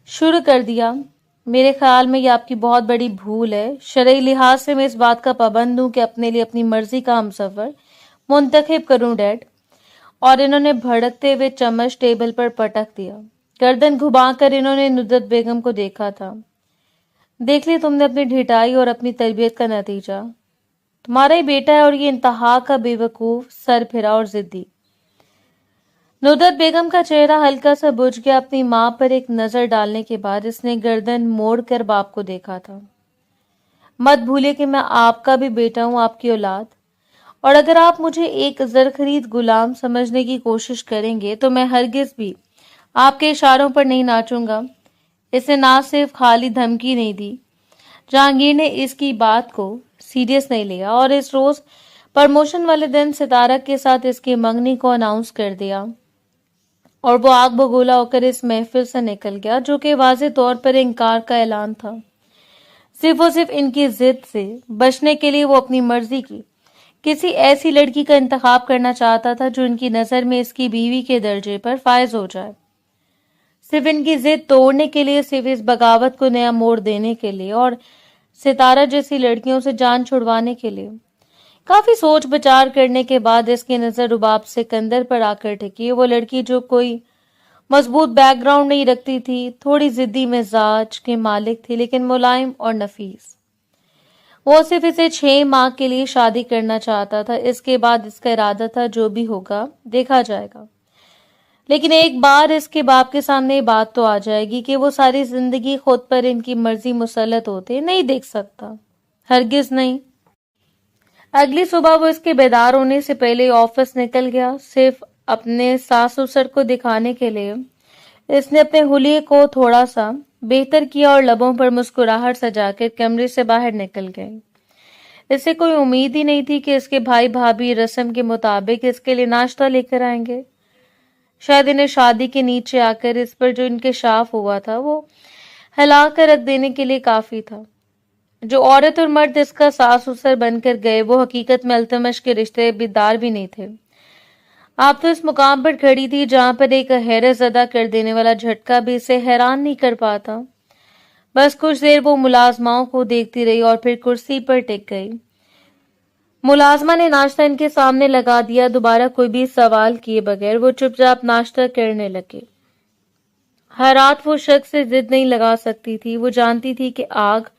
شروع کر دیا۔ میرے خیال میں یہ آپ کی بہت بڑی بھول ہے۔ شرعی لحاظ سے میں اس بات کا پابند ہوں کہ اپنے لیے اپنی مرضی کا ہمسفر منتخب کروں ڈیڈ۔ اور انہوں نے بھڑکتے ہوئے چمچ ٹیبل پر پٹک دیا۔ گردن گھما کر انہوں نے ندرت بیگم کو دیکھا تھا۔ دیکھ لی تم نے اپنی ڈھٹائی اور اپنی تربیت کا نتیجہ۔ تمہارا ہی بیٹا ہے، اور یہ انتہا کا بے وقوف، سر پھرا اور ضدی۔ ندرت بیگم کا چہرہ ہلکا سا بجھ گیا۔ اپنی ماں پر ایک نظر ڈالنے کے بعد اس نے گردن موڑ کر باپ کو دیکھا تھا۔ مت بھولے کہ میں آپ کا بھی بیٹا ہوں، آپ کی اولاد، اور اگر آپ مجھے ایک زرخرید غلام سمجھنے کی کوشش کریں گے تو میں ہرگز بھی آپ کے اشاروں پر نہیں ناچوں گا۔ اس نے نہ صرف خالی دھمکی نہیں دی، جہانگیر نے اس کی بات کو سیریس نہیں لیا، اور اس روز پرموشن والے دن ستارہ کے ساتھ اس کی منگنی کو اناؤنس کر دیا، اور وہ آگ بگولا ہو کر اس محفل سے نکل گیا، جو کہ واضح طور پر انکار کا اعلان تھا۔ صرف ان کی ضد سے بچنے کے لیے وہ اپنی مرضی کی کسی ایسی لڑکی کا انتخاب کرنا چاہتا تھا جو ان کی نظر میں اس کی بیوی کے درجے پر فائز ہو جائے۔ सिर्फ इनकी जिद तोड़ने के लिए, सिर्फ इस बगावत को नया मोड़ देने के लिए और सितारा जैसी लड़कियों से जान छुड़वाने के लिए। काफी सोच विचार करने के बाद इसकी नजर रुबाब सिकंदर पर आकर टिकी। वो लड़की जो कोई मजबूत बैकग्राउंड नहीं रखती थी, थोड़ी जिद्दी मिजाज के मालिक थी, लेकिन मुलायम और नफीस। वो सिर्फ इसे 6 माह के लिए शादी करना चाहता था। इसके बाद इसका इरादा था जो भी होगा देखा जाएगा। लेकिन एक बार इसके बाप के सामने ये बात तो आ जाएगी कि वो सारी जिंदगी खुद पर इनकी मर्जी मुसल्लत होते नहीं देख सकता, हरगिज नहीं। अगली सुबह वो इसके बेदार होने से पहले ऑफिस निकल गया। सिर्फ अपने सास ससुर को दिखाने के लिए इसने अपने हुलिये को थोड़ा सा बेहतर किया और लबों पर मुस्कुराहट सजाकर कमरे से बाहर निकल गई। इसे कोई उम्मीद ही नहीं थी कि इसके भाई भाभी रस्म के मुताबिक इसके लिए नाश्ता लेकर आएंगे। शायद इन्हें शादी के नीचे आकर इस पर जो इंकशाफ हुआ था वो हिला कर रख देने के लिए काफी था। जो औरत और मर्द इसका सास ससुर बनकर गए वो हकीकत में अल्तमश के रिश्तेदार भी नहीं थे। आप तो इस मुकाम पर खड़ी थी जहां पर एक हैरत ज़दा कर देने वाला झटका भी इसे हैरान नहीं कर पाता। बस कुछ देर वो मुलाजमाओं को देखती रही और फिर कुर्सी पर टिक गई। मुलाजमा ने नाश्ता इनके सामने लगा दिया। दोबारा कोई भी सवाल किए बगैर वो चुपचाप नाश्ता करने लगे। हर रात वो शख्स से जिद नहीं लगा सकती थी। वो जानती थी कि आग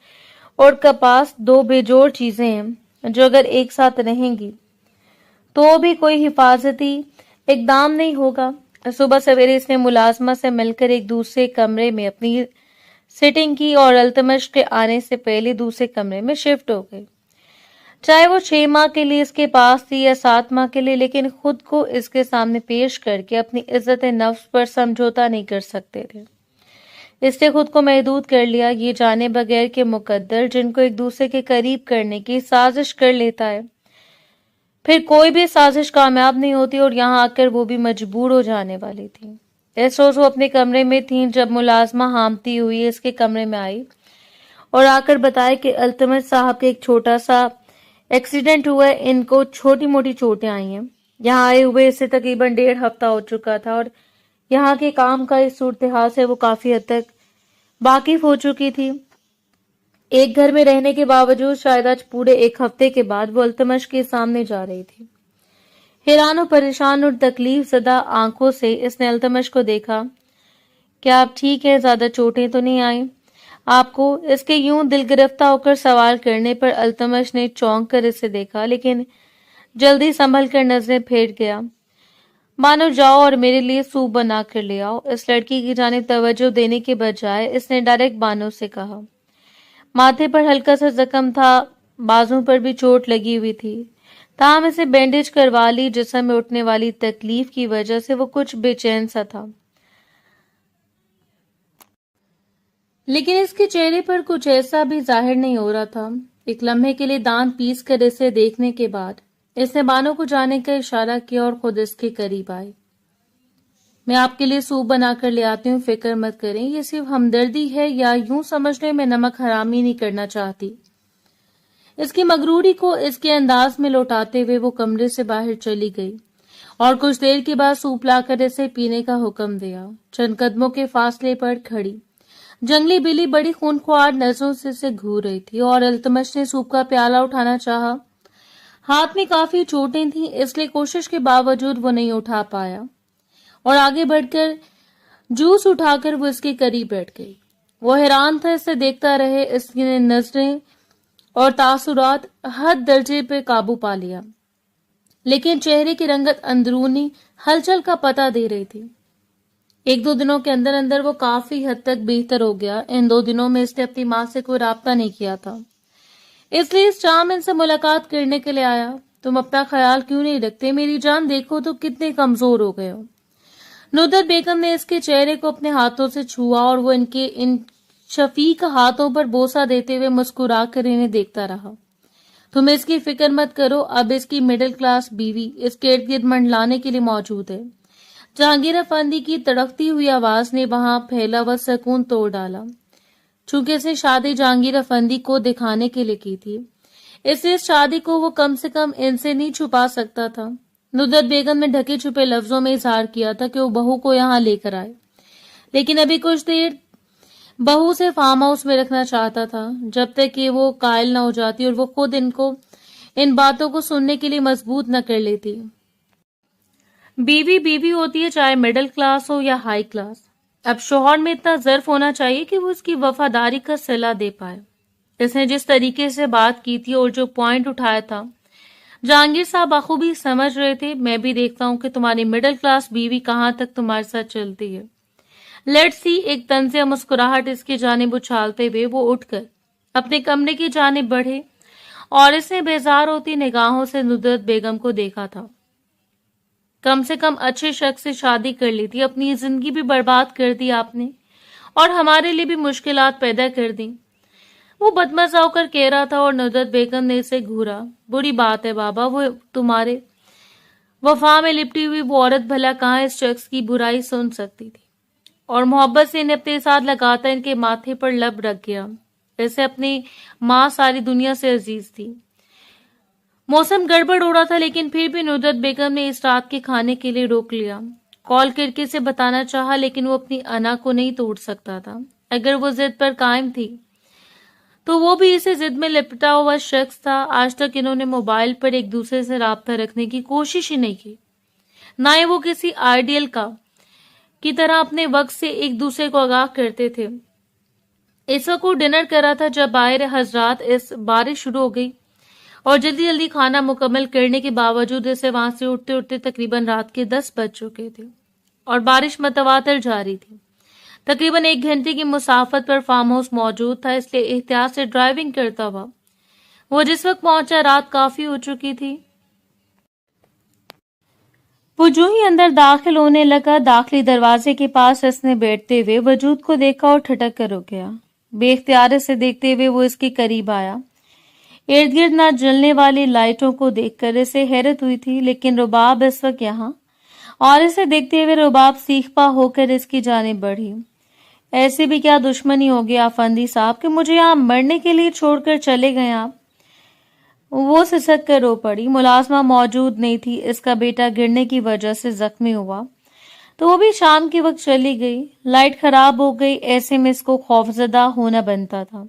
और कपास 2 बेजोड़ चीजें हैं जो अगर एक साथ रहेंगी तो भी कोई हिफाजती इकदाम नहीं होगा। सुबह सवेरे इसने मुलाजमा से मिलकर एक दूसरे कमरे में अपनी सिटिंग की और अल्तमश के आने से पहले दूसरे कमरे में शिफ्ट हो गई। चाहे वो 6 माह के लिए इसके पास थी या 7 माह के लिए, लेकिन खुद को इसके सामने पेश करके अपनी इज्जत नफ्स पर समझौता नहीं कर सकते थे। इसने खुद को महदूद कर लिया, ये जाने बगैर के मुकद्दर जिनको एक दूसरे के करीब करने की साजिश कर लेता है, फिर कोई भी साजिश कामयाब नहीं होती और यहाँ आकर वो भी मजबूर हो जाने वाली थी। इस रोज वो अपने कमरे में थी जब मुलाजमा हामती हुई इसके कमरे में आई और आकर बताया कि अल्तमश साहब के एक छोटा सा एक्सीडेंट हुआ है, इनको छोटी मोटी चोटें आई हैं। यहाँ आए हुए इसे तकरीबन 1.5 हफ्ता हो चुका था और यहाँ के काम का इस सूरत हाल से वो काफी हद तक वाकिफ हो चुकी थी। एक घर में रहने के बावजूद शायद आज पूरे 1 हफ्ते के बाद वो अल्तमश के सामने जा रही थी। हैरान और परेशान और तकलीफ ज़दा आंखों से इसने अल्तमश को देखा। क्या आप ठीक है? ज्यादा चोटें तो नहीं आई आपको? इसके यूं दिल गिरफ्ता होकर सवाल करने पर अल्तमश ने चौंक कर इसे देखा, लेकिन जल्दी संभल कर नजरें फेर गया। मानो जाओ और मेरे लिए सूप बना कर ले आओ। इस लड़की की जानिब तवज्जो देने के बजाय इसने डायरेक्ट बानो से कहा। माथे पर हल्का सा जख्म था, बाजू पर भी चोट लगी हुई थी। ताहम इसे बैंडेज करवा ली। जिस्म में उठने वाली तकलीफ की वजह से वो कुछ बेचैन सा था, लेकिन इसके चेहरे पर कुछ ऐसा भी जाहिर नहीं हो रहा था। एक लम्हे के लिए दांत पीस कर इसे देखने के बाद इसने बानो को जाने का इशारा किया और खुद इसके करीब आई। मैं आपके लिए सूप बनाकर ले आती हूँ, फिक्र मत करें। ये सिर्फ हमदर्दी है या यूं समझने में नमक हरामी नहीं करना चाहती। इसकी मगरूरी को इसके अंदाज में लौटाते हुए वो कमरे से बाहर चली गई और कुछ देर के बाद सूप लाकर इसे पीने का हुक्म दिया। चंद कदमों के फासले पर खड़ी जंगली बिल्ली बड़ी खूनख्वार नजरों से इसे घूर रही थी और अल्तमश ने सूप का प्याला उठाना चाहा। हाथ में काफी चोटें थीं, इसलिए कोशिश के बावजूद वो नहीं उठा पाया और आगे बढ़कर जूस उठाकर वो इसके करीब बैठ गई। वो हैरान था, इसे देखता रहे। इसकी नजरें और तासुरात हद दर्जे पे काबू पा लिया, लेकिन चेहरे की रंगत अंदरूनी हलचल का पता दे रही थी। 1-2 दिनों के अंदर अंदर वो काफी हद तक बेहतर हो गया। इन 2 दिनों में इसने अपनी माँ से कोई राब्ता नहीं किया था, इसलिए इस शाम इनसे मुलाकात करने के लिए आया। तुम अपना ख्याल क्यों नहीं रखते मेरी जान? देखो तो कितने कमजोर हो गए हो। नुदरत बेगम ने इसके चेहरे को अपने हाथों से छुआ और वो इनके इन शफीक हाथों पर बोसा देते हुए मुस्कुरा कर इन्हें देखता रहा। तुम इसकी फिक्र मत करो, अब इसकी मिडिल क्लास बीवी इसके इर्द गिर्द मंडलाने के लिए मौजूद है। जहांगीर अफंदी की तड़कती हुई आवाज ने वहां फैला हुआ सुकून तोड़ डाला। चूंकि इसने शादी जहांगीर अफंदी को दिखाने के लिए की थी, इसलिए इस शादी को वो कम से कम इनसे नहीं छुपा सकता था। नुदरत बेगम ने ढके छुपे लफ्जों में इजहार किया था कि वो बहू को यहाँ लेकर आए, लेकिन अभी कुछ देर बहू से फार्म हाउस में रखना चाहता था, जब तक कि वो कायल न हो जाती और वो खुद इन बातों को सुनने के लिए मजबूत न कर लेती। बीवी बीवी होती है, चाहे मिडिल क्लास हो या हाई क्लास। अब शौहर में इतना ज़र्फ होना चाहिए कि वो उसकी वफादारी का सिला दे पाए। इसने जिस तरीके से बात की थी और जो पॉइंट उठाया था, जहांगीर साहब बखूबी समझ रहे थे। मैं भी देखता हूँ कि तुम्हारी मिडिल क्लास बीवी कहाँ तक तुम्हारे साथ चलती है। Let's see. एक तंजिया मुस्कुराहट इसकी जानिब उछालते हुए वो उठकर अपने कमरे की जानिब बढ़े और इसने बेजार होती निगाहों से नुसरत बेगम को देखा था। कम से कम अच्छे शख्स से शादी कर ली थी, अपनी जिंदगी भी बर्बाद कर दी आपने और हमारे लिए भी मुश्किलात पैदा कर दी। वो बदमजा होकर कह रहा था और नुसरत बेगम ने इसे घूरा। बुरी बात है बाबा, वो तुम्हारे वफा में लिपटी हुई वो औरत भला कहाँ इस शख्स की बुराई सुन सकती थी। और मोहब्बत से इन्हें अपने साथ लगाता इनके माथे पर लब रख गया। ऐसे अपनी माँ सारी दुनिया से अजीज थी। मौसम गड़बड़ हो रहा था, लेकिन फिर भी नुसरत बेगम ने इस रात के खाने के लिए रोक लिया। कॉल करके से बताना चाहा, लेकिन वो अपनी अना को नहीं तोड़ सकता था। अगर वो जिद पर कायम थी तो वो भी इसे जिद में लिपटा हुआ शख्स था। आज तक इन्होंने मोबाइल पर एक दूसरे से राब्ता रखने की कोशिश ही नहीं की, ना ही वो किसी आइडियल की तरह अपने वक्त से एक दूसरे को आगाह करते थे। इस वक्त वो डिनर कर रहा था जब बाहर हजरात इस बारिश शुरू हो गई और जल्दी जल्दी खाना मुकम्मल करने के बावजूद इसे वहां से उठते उठते तकरीबन रात के 10 बज चुके थे और बारिश मतवातर जारी थी। तकरीबन 1 घंटे की मुसाफत पर फार्म हाउस मौजूद था, इसलिए एहतियात से ड्राइविंग करता हुआ वो जिस वक्त पहुंचा रात काफी हो चुकी थी। वो जो ही अंदर दाखिल होने लगा, दाखिली दरवाजे के पास इसने बैठते हुए वजूद को देखा और ठटक कर रुक गया। बेख्तियार से देखते हुए वो इसके करीब आया। इर्द गिर्द न जलने वाली लाइटों को देखकर इसे हैरत हुई थी, लेकिन रुबाब इस वक्त यहाँ, और इसे देखते हुए रुबाब सीखपा होकर इसकी जानिब बढ़ी। ऐसे भी क्या दुश्मनी हो गया अफंदी साहब कि मुझे यहाँ मरने के लिए छोड़कर चले गए आप? वो सिसक कर रो पड़ी। मुलाजमा मौजूद नहीं थी, इसका बेटा गिरने की वजह से जख्मी हुआ, तो वो भी शाम के वक्त चली गई। लाइट खराब हो गई, ऐसे में इसको खौफजदा होना बनता था।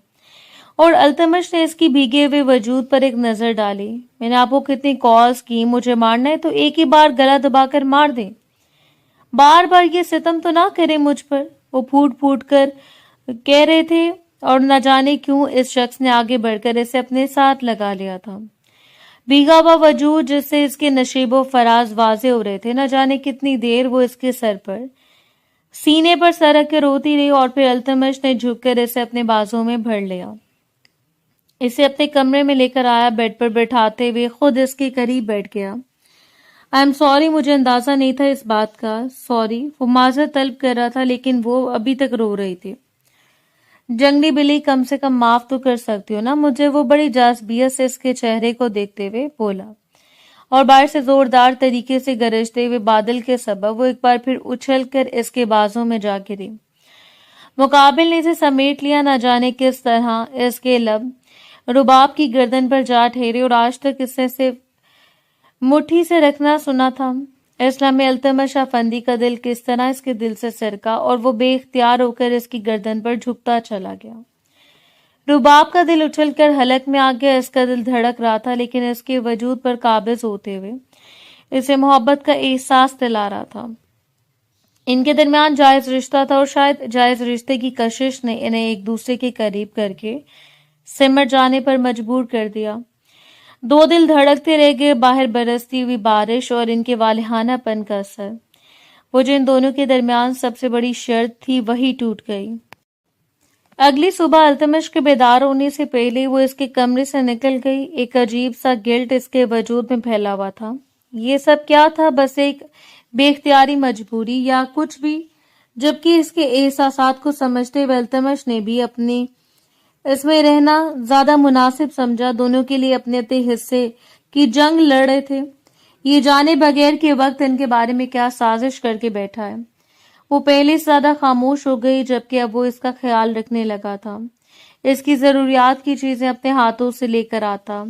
और अल्तमश ने इसकी भीगे हुए वजूद पर एक नजर डाली। मैंने आपको कितनी कॉल्स की, मुझे मारना है तो एक ही बार गला दबाकर मार दे, बार बार ये सितम तो ना करे मुझ पर, वो फूट फूट कर कह रहे थे। और न जाने क्यों इस शख्स ने आगे बढ़कर इसे अपने साथ लगा लिया था। भीगा हुआ वजूद जिससे इसके नशीबो फराज वाजे हो रहे थे। न जाने कितनी देर वो इसके सर पर सीने पर सर रख कर रोती रही और फिर अल्तमश ने झुककर इसे अपने बाजों में भर लिया। इसे अपने कमरे में लेकर आया, बेड पर बैठाते हुए खुद इसके करीब बैठ गया। आई एम सॉरी, मुझे अंदाजा नहीं था इस बात का, सॉरी। वो माजरत तलब कर रहा था, लेकिन वो अभी तक रो रही थी। जंगली बिल्ली, कम से कम माफ तो कर सकती हो ना मुझे? वो बड़ी जाज़बियत से इसके चेहरे को देखते हुए बोला और बाहर से जोरदार तरीके से गरजते हुए बादल के सबब वो एक बार फिर उछल कर इसके बाजों में जा गिरी। मुकाबिल ने इसे समेट लिया। न जाने किस तरह इसके लब रुबाब की गर्दन पर जा ठहरे और आज तक इसने सिर्फ मुट्ठी से रखना सुना था। इस लम्हे अल्तमश अफंदी का दिल किस तरह इसके दिल से सरका और वो बेख्तियार होकर इसकी गर्दन पर झुकता चला गया। रुबाब का दिल उछलकर हलक में आ गया। इसका दिल धड़क रहा था, लेकिन इसके वजूद पर काबिज होते हुए इसे मोहब्बत का एहसास दिला रहा था। इनके दरमियान जायज रिश्ता था और शायद जायज रिश्ते की कशिश ने इन्हें एक दूसरे के करीब करके सिमट जाने पर मजबूर कर दिया। 2 दिल धड़कते रह गए, बाहर बरसती हुई बारिश और इनके वालिहानापन का असर। वो जो इन दोनों के दरमियान सबसे बड़ी शर्त थी वही टूट गई। अगली सुबह अल्तमश के बेदार होने से पहले वो इसके कमरे से निकल गई। एक अजीब सा गिल्ट इसके वजूद में फैला हुआ था। ये सब क्या था? बस एक बेख्तियारी मजबूरी या कुछ भी? जबकि इसके एहसासात को समझते हुए अल्तमश ने भी अपनी इसमें रहना ज्यादा मुनासिब समझा। दोनों के लिए अपने अपने हिस्से की जंग लड़ रहे थे, ये जाने बगैर के वक्त इनके बारे में क्या साजिश करके बैठा है। वो पहले से ज्यादा खामोश हो गई, जबकि अब वो इसका ख्याल रखने लगा था। इसकी जरूरियात की चीजें अपने हाथों से लेकर आता,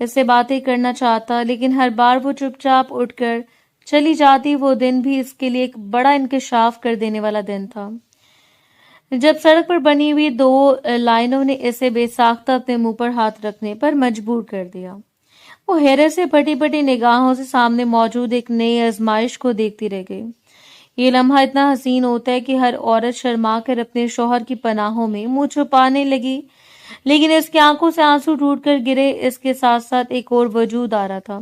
इससे बातें करना चाहता, लेकिन हर बार वो चुपचाप उठकर चली जाती। वो दिन भी इसके लिए एक बड़ा इंकशाफ कर देने वाला दिन था। जब सड़क पर बनी हुई दो लाइनों ने इसे बेसाख्ता अपने मुंह पर हाथ रखने पर मजबूर कर दिया। वो हैरत से फटी फटी निगाहों से सामने मौजूद एक नई आजमाइश को देखती रह गई। ये लम्हा इतना हसीन होता है कि हर औरत शर्मा कर अपने शौहर की पनाहों में मुंह छुपाने लगी, लेकिन इसकी आंखों से आंसू टूट कर गिरे। इसके साथ साथ एक और वजूद आ रहा था,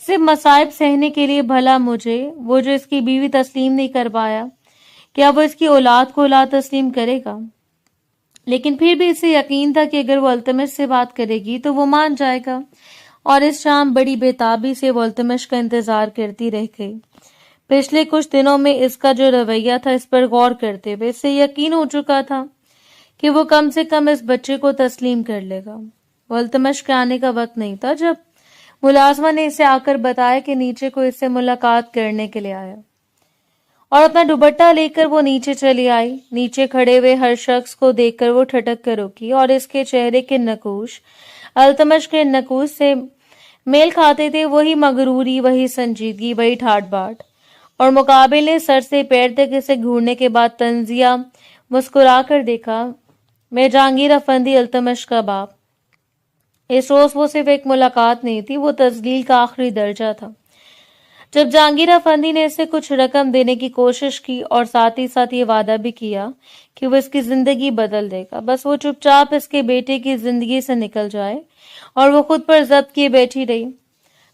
सिर्फ मसाइब सहने के लिए। भला मुझे, वो जो इसकी बीवी तस्लीम नहीं कर पाया, क्या वो इसकी औलाद को औलाद तस्लीम करेगा? लेकिन फिर भी इसे यकीन था कि अगर वो अल्तमश से बात करेगी तो वो मान जाएगा, और इस शाम बड़ी बेताबी से वो अल्तमश का इंतजार करती रह गई। पिछले कुछ दिनों में इसका जो रवैया था, इस पर गौर करते हुए इसे यकीन हो चुका था कि वो कम से कम इस बच्चे को तस्लीम कर लेगा। वो अल्तमश के आने का वक्त नहीं था जब मुलाजमा ने इसे आकर बताया कि नीचे को इससे मुलाकात करने के लिए आया, और अपना दुपट्टा लेकर वो नीचे चली आई। नीचे खड़े हुए हर शख्स को देखकर वो ठटक कर रुकी, और इसके चेहरे के नकूश अल्तमश के नकूश से मेल खाते थे। वही मगरूरी, वही संजीदगी, वही ठाट बाट, और मुकाबिल ने सर से पैर तक इसे घूरने के बाद तंजिया मुस्कुरा कर देखा। मैं जहांगीर अफंदी, अल्तमश का बाप। इस रोज वो सिर्फ एक मुलाकात नहीं थी, वो तस्लील का आखिरी दर्जा था। जब जहांगीर अफंदी ने इसे कुछ रकम देने की कोशिश की और साथ ही साथ ये वादा भी किया कि वो इसकी जिंदगी बदल देगा, बस वो चुपचाप इसके बेटे की जिंदगी से निकल जाए, और वो खुद पर जब्त किए बैठी रही।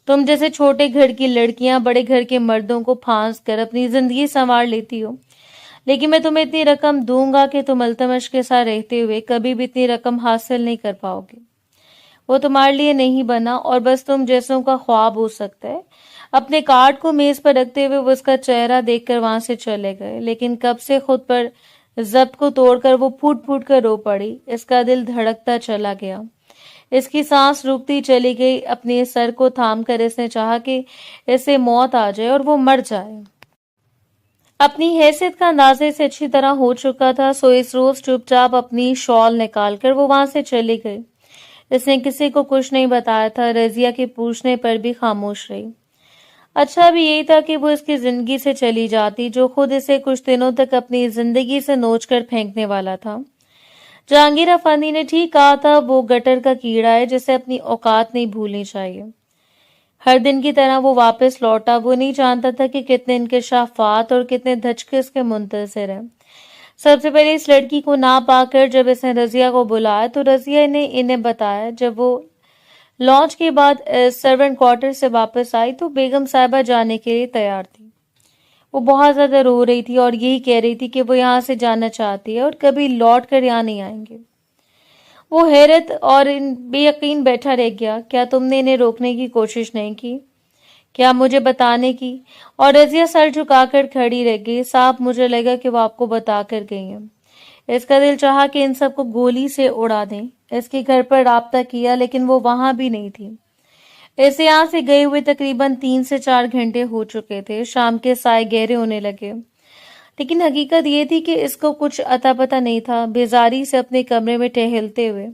तुम जैसे छोटे घर की लड़कियां बड़े घर के मर्दों को फांस कर अपनी जिंदगी संवार लेती हो, लेकिन मैं तुम्हें इतनी रकम दूंगा कि तुम अल्तमश के साथ रहते हुए कभी भी इतनी रकम हासिल नहीं कर पाओगे। वो तुम्हारे लिए नहीं बना, और बस तुम जैसों का ख्वाब हो सकता है। अपने कार्ड को मेज पर रखते हुए वो उसका चेहरा देखकर वहां से चले गए, लेकिन कब से खुद पर जब्त को तोड़कर वो फूट फूट कर रो पड़ी। इसका दिल धड़कता चला गया, इसकी सांस रुकती चली गई। अपने सर को थाम कर इसने चाहा कि इसे मौत आ जाए और वो मर जाए। अपनी हैसियत का अंदाजा इसे अच्छी तरह हो चुका था, सो इस रोज चुपचाप अपनी शॉल निकालकर वो वहां से चली गई। इसने किसी को कुछ नहीं बताया था, रजिया के पूछने पर भी खामोश रही। अच्छा भी यही था कि वो इसकी जिंदगी से चली जाती, जो खुद इसे कुछ दिनों तक अपनी जिंदगी से नोच कर फेंकने वाला था। जहांगीर अफंदी ने ठीक कहा था, वो गटर का कीड़ा है जिसे अपनी औकात नहीं भूलनी चाहिए। हर दिन की तरह वो वापस लौटा। वो नहीं जानता था कि कितने इंकशाफात और कितने धचके इसके मुंतजर हैं। सबसे पहले इस लड़की को ना पाकर जब इसने रजिया को बुलाया तो रजिया ने इन्हें बताया, जब वो लॉन्च के बाद सर्वेंट क्वार्टर से वापस आई तो बेगम साहिबा जाने के लिए तैयार थी। वो बहुत ज्यादा रो रही थी और यही कह रही थी कि वो यहाँ से जाना चाहती है और कभी लौट कर यहाँ नहीं आएंगे। वो हैरत और बेयकीन बैठा रह गया। क्या तुमने इन्हें रोकने की कोशिश नहीं की? क्या मुझे बताने की? और रजिया सर झुकाकर खड़ी रह गई। साफ मुझे लगा कि वो आपको बता कर गई हैं। इसका दिल चाहा कि इन सबको गोली से उड़ा दें। इसके घर पर राब्ता किया, लेकिन वो वहां भी नहीं थी। इसे यहाँ से गए हुए तकरीबन 3 से 4 घंटे हो चुके थे। शाम के साए गहरे होने लगे, लेकिन हकीकत ये थी कि इसको कुछ अता पता नहीं था। बेजारी से अपने कमरे में टहलते हुए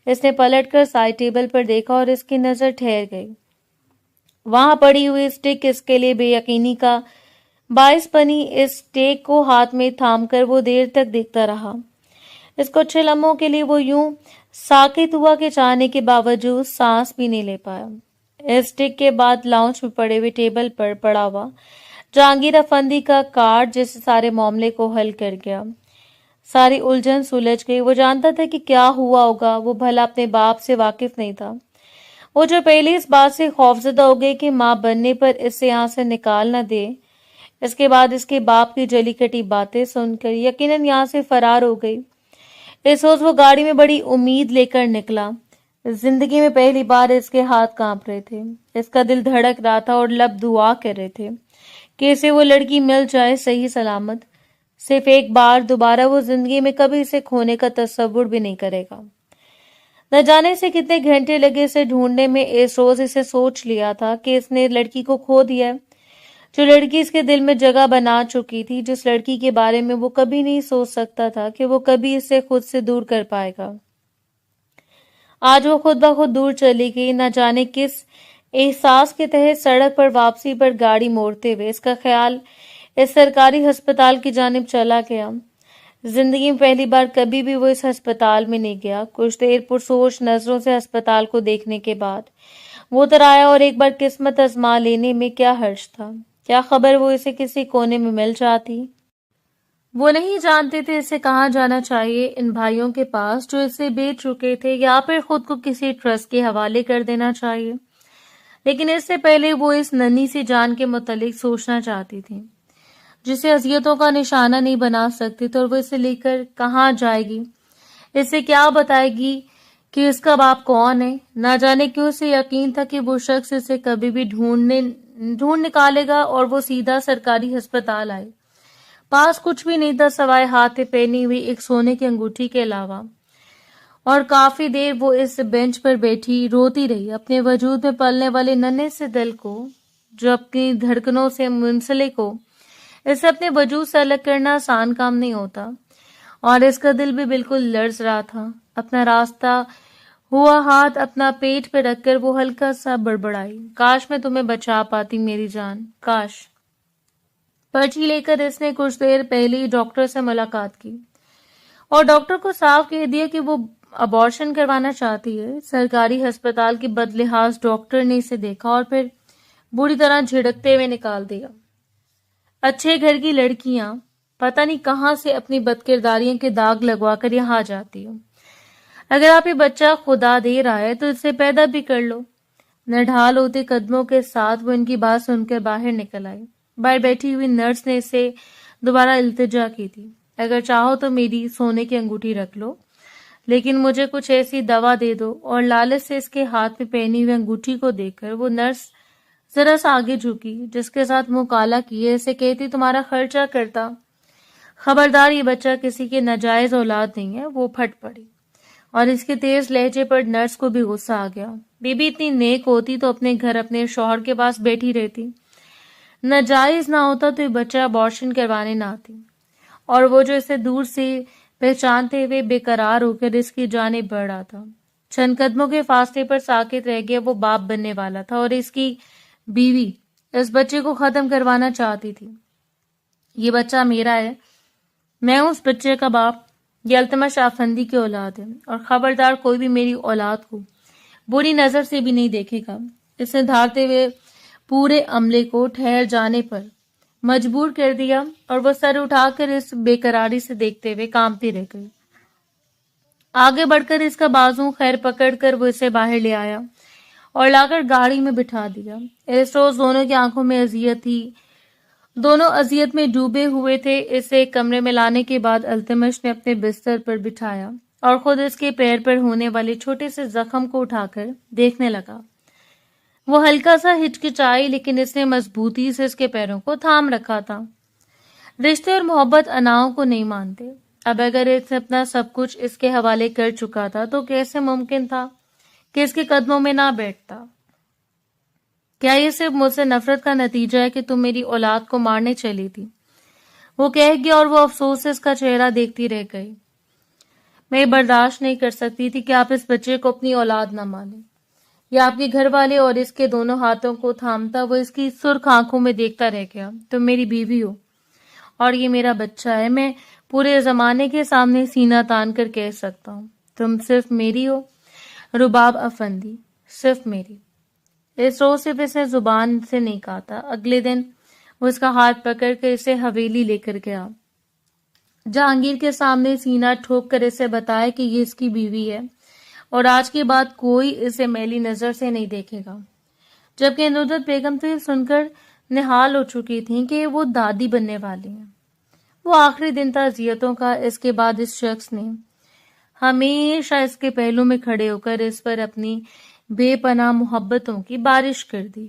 इसने पलटकर साइड टेबल पर देखा और इसकी नजर ठहर गई। वहां पड़ी हुई स्टिक इसके लिए बेयकीनी का बाइस बनी। इस स्टिक को हाथ में थामकर वो देर तक देखता रहा। इसको कुछ लम्हों के लिए वो यूं साकित हुआ कि चाहने के बावजूद सांस भी नहीं ले पाया। इस स्टिक के बाद लाउंज में पड़े हुए टेबल पर पड़ा हुआ जहांगीर अफंदी का कार्ड जिससे सारे मामले को हल कर गया। सारी उलझन सुलझ गई। वो जानता था कि क्या हुआ होगा। वो भला अपने बाप से वाकिफ नहीं था। वो जो पहले इस बात से खौफजदा हो गई कि माँ बनने पर इससे यहाँ से निकाल न दे, इसके बाद इसके बाप की जली कटी बातें सुनकर यकीनन यहाँ से फरार हो गई। इस रोज वो गाड़ी में बड़ी उम्मीद लेकर निकला। जिंदगी में पहली बार इसके हाथ कांप रहे थे, इसका दिल धड़क रहा था और लब दुआ कर रहे थे कि इसे वो लड़की मिल जाए सही सलामत। सिर्फ एक बार, दोबारा वो जिंदगी में कभी इसे खोने का तस्वुर भी नहीं करेगा। न जाने से कितने घंटे लगे इसे ढूंढने में। इस रोज इसे सोच लिया था कि इसने लड़की को खो दिया है, जो लड़की इसके दिल में जगह बना चुकी थी, जिस लड़की के बारे में वो कभी नहीं सोच सकता था कि वो कभी इसे खुद से दूर कर पाएगा। आज वो खुद ब खुद दूर चली गई। न जाने किस एहसास के तहत सड़क पर वापसी पर गाड़ी मोड़ते हुए इसका ख्याल इस सरकारी अस्पताल की जानिब चला गया। زندگی میں پہلی بار کبھی بھی وہ اس ہسپتال میں نہیں گیا۔ کچھ دیر پرسوچ نظروں سے ہسپتال کو دیکھنے کے بعد وہ ادھر آیا اور ایک بار قسمت آزما لینے میں کیا حرج تھا؟ کیا خبر وہ اسے کسی کونے میں مل جاتی؟ وہ نہیں جانتے تھے اسے کہاں جانا چاہیے، ان بھائیوں کے پاس جو اسے بیچ چکے تھے، یا پھر خود کو کسی ٹرسٹ کے حوالے کر دینا چاہیے۔ لیکن اس سے پہلے وہ اس ننھی سی جان کے متعلق سوچنا چاہتی تھی جسے اذیتوں کا نشانہ نہیں بنا سکتی تھی، اور وہ اسے لے کر کہاں جائے گی؟ اسے کیا بتائے گی کہ اس کا باپ کون ہے؟ نہ جانے کیوں اسے یقین تھا کہ وہ شخص اسے کبھی بھی ڈھونڈ نکالے گا اور وہ سیدھا سرکاری ہسپتال آئے۔ پاس کچھ بھی نہیں تھا سوائے ہاتھ پہنی ہوئی ایک سونے کی انگوٹھی کے علاوہ، اور کافی دیر وہ اس بینچ پر بیٹھی روتی رہی، اپنے وجود میں پلنے والے ننھے سے دل کو جو اپنی دھڑکنوں سے منسلک ہو۔ اسے اپنے وجود سے الگ کرنا آسان کام نہیں ہوتا، اور اس کا دل بھی بالکل لرز رہا تھا۔ اپنا راستہ ہوا ہاتھ اپنا پیٹ پہ رکھ کر وہ ہلکا سا بڑبڑائی، کاش میں تمہیں بچا پاتی میری جان، کاش۔ پرچی لے کر اس نے کچھ دیر پہلے ہی ڈاکٹر سے ملاقات کی اور ڈاکٹر کو صاف کہہ دیا کہ وہ ابارشن کروانا چاہتی ہے۔ سرکاری ہسپتال کے بدلحاظ ڈاکٹر نے اسے دیکھا اور پھر بری طرح جھڑکتے ہوئے نکال دیا۔ اچھے گھر کی لڑکیاں پتہ نہیں کہاں سے اپنی بدکرداریوں کے داغ لگوا کر یہاں آ جاتی ہوں۔ اگر آپ یہ بچہ خدا دے رہا ہے تو اسے پیدا بھی کر لو۔ نڈھال ہوتے قدموں کے ساتھ وہ ان کی بات سن کر باہر نکل آئی۔ باہر بیٹھی ہوئی نرس نے اسے دوبارہ التجا کی تھی، اگر چاہو تو میری سونے کی انگوٹھی رکھ لو، لیکن مجھے کچھ ایسی دوا دے دو۔ اور لالچ سے اس کے ہاتھ میں پہنی ہوئی انگوٹھی کو دیکھ کر وہ نرس ذرا سا آگے جھکی، جس کے ساتھ منہ کالا کیے اسے کہتی تمہارا خرچہ کرتا۔ خبردار، یہ بچہ کسی کے ناجائز اولاد نہیں ہے۔ وہ پھٹ پڑی اور اس کے تیز لہجے پر نرس کو بھی غصہ آ گیا۔ بی بی اتنی نیک ہوتی تو اپنے گھر اپنے شوہر کے پاس بیٹھی رہتی، ناجائز نہ ہوتا تو یہ بچہ ابارشن کروانے نہ آتی، اور وہ جو اسے دور سے پہچانتے ہوئے بے قرار ہو کر اس کی جانب بڑھ رہا تھا۔ چند قدموں کے فاصلے پر ساکت رہ گیا۔ وہ باپ بننے والا تھا اور اس کی بیوی اس بچے کو ختم کروانا چاہتی تھی۔ یہ بچہ میرا ہے، میں ہوں اس بچے کا باپ، یہ التمش افندی کی اولاد ہے، اور خبردار کوئی بھی میری اولاد کو بری نظر سے بھی نہیں دیکھے گا۔ اس نے دھاڑتے ہوئے پورے عملے کو ٹھہر جانے پر مجبور کر دیا، اور وہ سر اٹھا کر اس بے قراری سے دیکھتے ہوئے کانپتی رہ گئی۔ آگے بڑھ کر اس کا بازو خیر پکڑ کر وہ اسے باہر لے آیا اور لا کر گاڑی میں بٹھا دیا۔ اس روز دونوں کی آنکھوں میں اذیت تھی، دونوں اذیت میں ڈوبے ہوئے تھے۔ اسے ایک کمرے میں لانے کے بعد التمش نے اپنے بستر پر بٹھایا اور خود اس کے پیر پر ہونے والے چھوٹے سے زخم کو اٹھا کر دیکھنے لگا۔ وہ ہلکا سا ہچکچائی، لیکن اس نے مضبوطی سے اس کے پیروں کو تھام رکھا تھا۔ رشتے اور محبت اناؤں کو نہیں مانتے۔ اب اگر اس نے اپنا سب کچھ اس کے حوالے کر چکا تھا تو کیسے ممکن تھا کہ اس کے قدموں میں نہ بیٹھتا؟ کیا یہ صرف مجھ سے نفرت کا نتیجہ ہے کہ تم میری اولاد کو مارنے چلی تھی؟ وہ کہہ گیا، اور وہ افسوس سے اس کا چہرہ دیکھتی رہ گئی۔ میں برداشت نہیں کر سکتی تھی کہ آپ اس بچے کو اپنی اولاد نہ مانیں۔ یہ آپ کے گھر والے اور اس کے دونوں ہاتھوں کو تھامتا وہ اس کی سرخ آنکھوں میں دیکھتا رہ گیا۔ تم میری بیوی ہو اور یہ میرا بچہ ہے۔ میں پورے زمانے کے سامنے سینہ تان کر کہہ سکتا ہوں، تم صرف میری ہو رباب افندی، صرف میری۔ اس روز صرف اسے زبان سے نہیں کہا تھا۔ اگلے دن وہ اس کا ہاتھ پکڑ کر اسے حویلی لے کر گیا، جہانگیر کے سامنے سینہ ٹھوک کر اسے بتایا کہ یہ اس کی بیوی ہے اور آج کے بعد کوئی اسے میلی نظر سے نہیں دیکھے گا۔ جبکہ ندرت بیگم تو یہ سن کر نہال ہو چکی تھیں کہ وہ دادی بننے والی ہیں۔ وہ آخری دن تھا اذیتوں کا۔ اس کے بعد اس شخص نے ہمیشہ اس کے پہلو میں کھڑے ہو کر اس پر اپنی بے پناہ محبتوں کی بارش کر دی،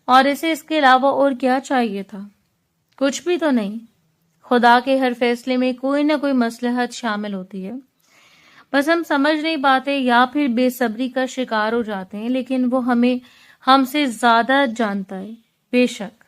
اور اسے اس کے علاوہ اور کیا چاہیے تھا؟ کچھ بھی تو نہیں۔ خدا کے ہر فیصلے میں کوئی نہ کوئی مصلحت شامل ہوتی ہے، بس ہم سمجھ نہیں پاتے یا پھر بے صبری کا شکار ہو جاتے ہیں، لیکن وہ ہم سے زیادہ جانتا ہے، بے شک۔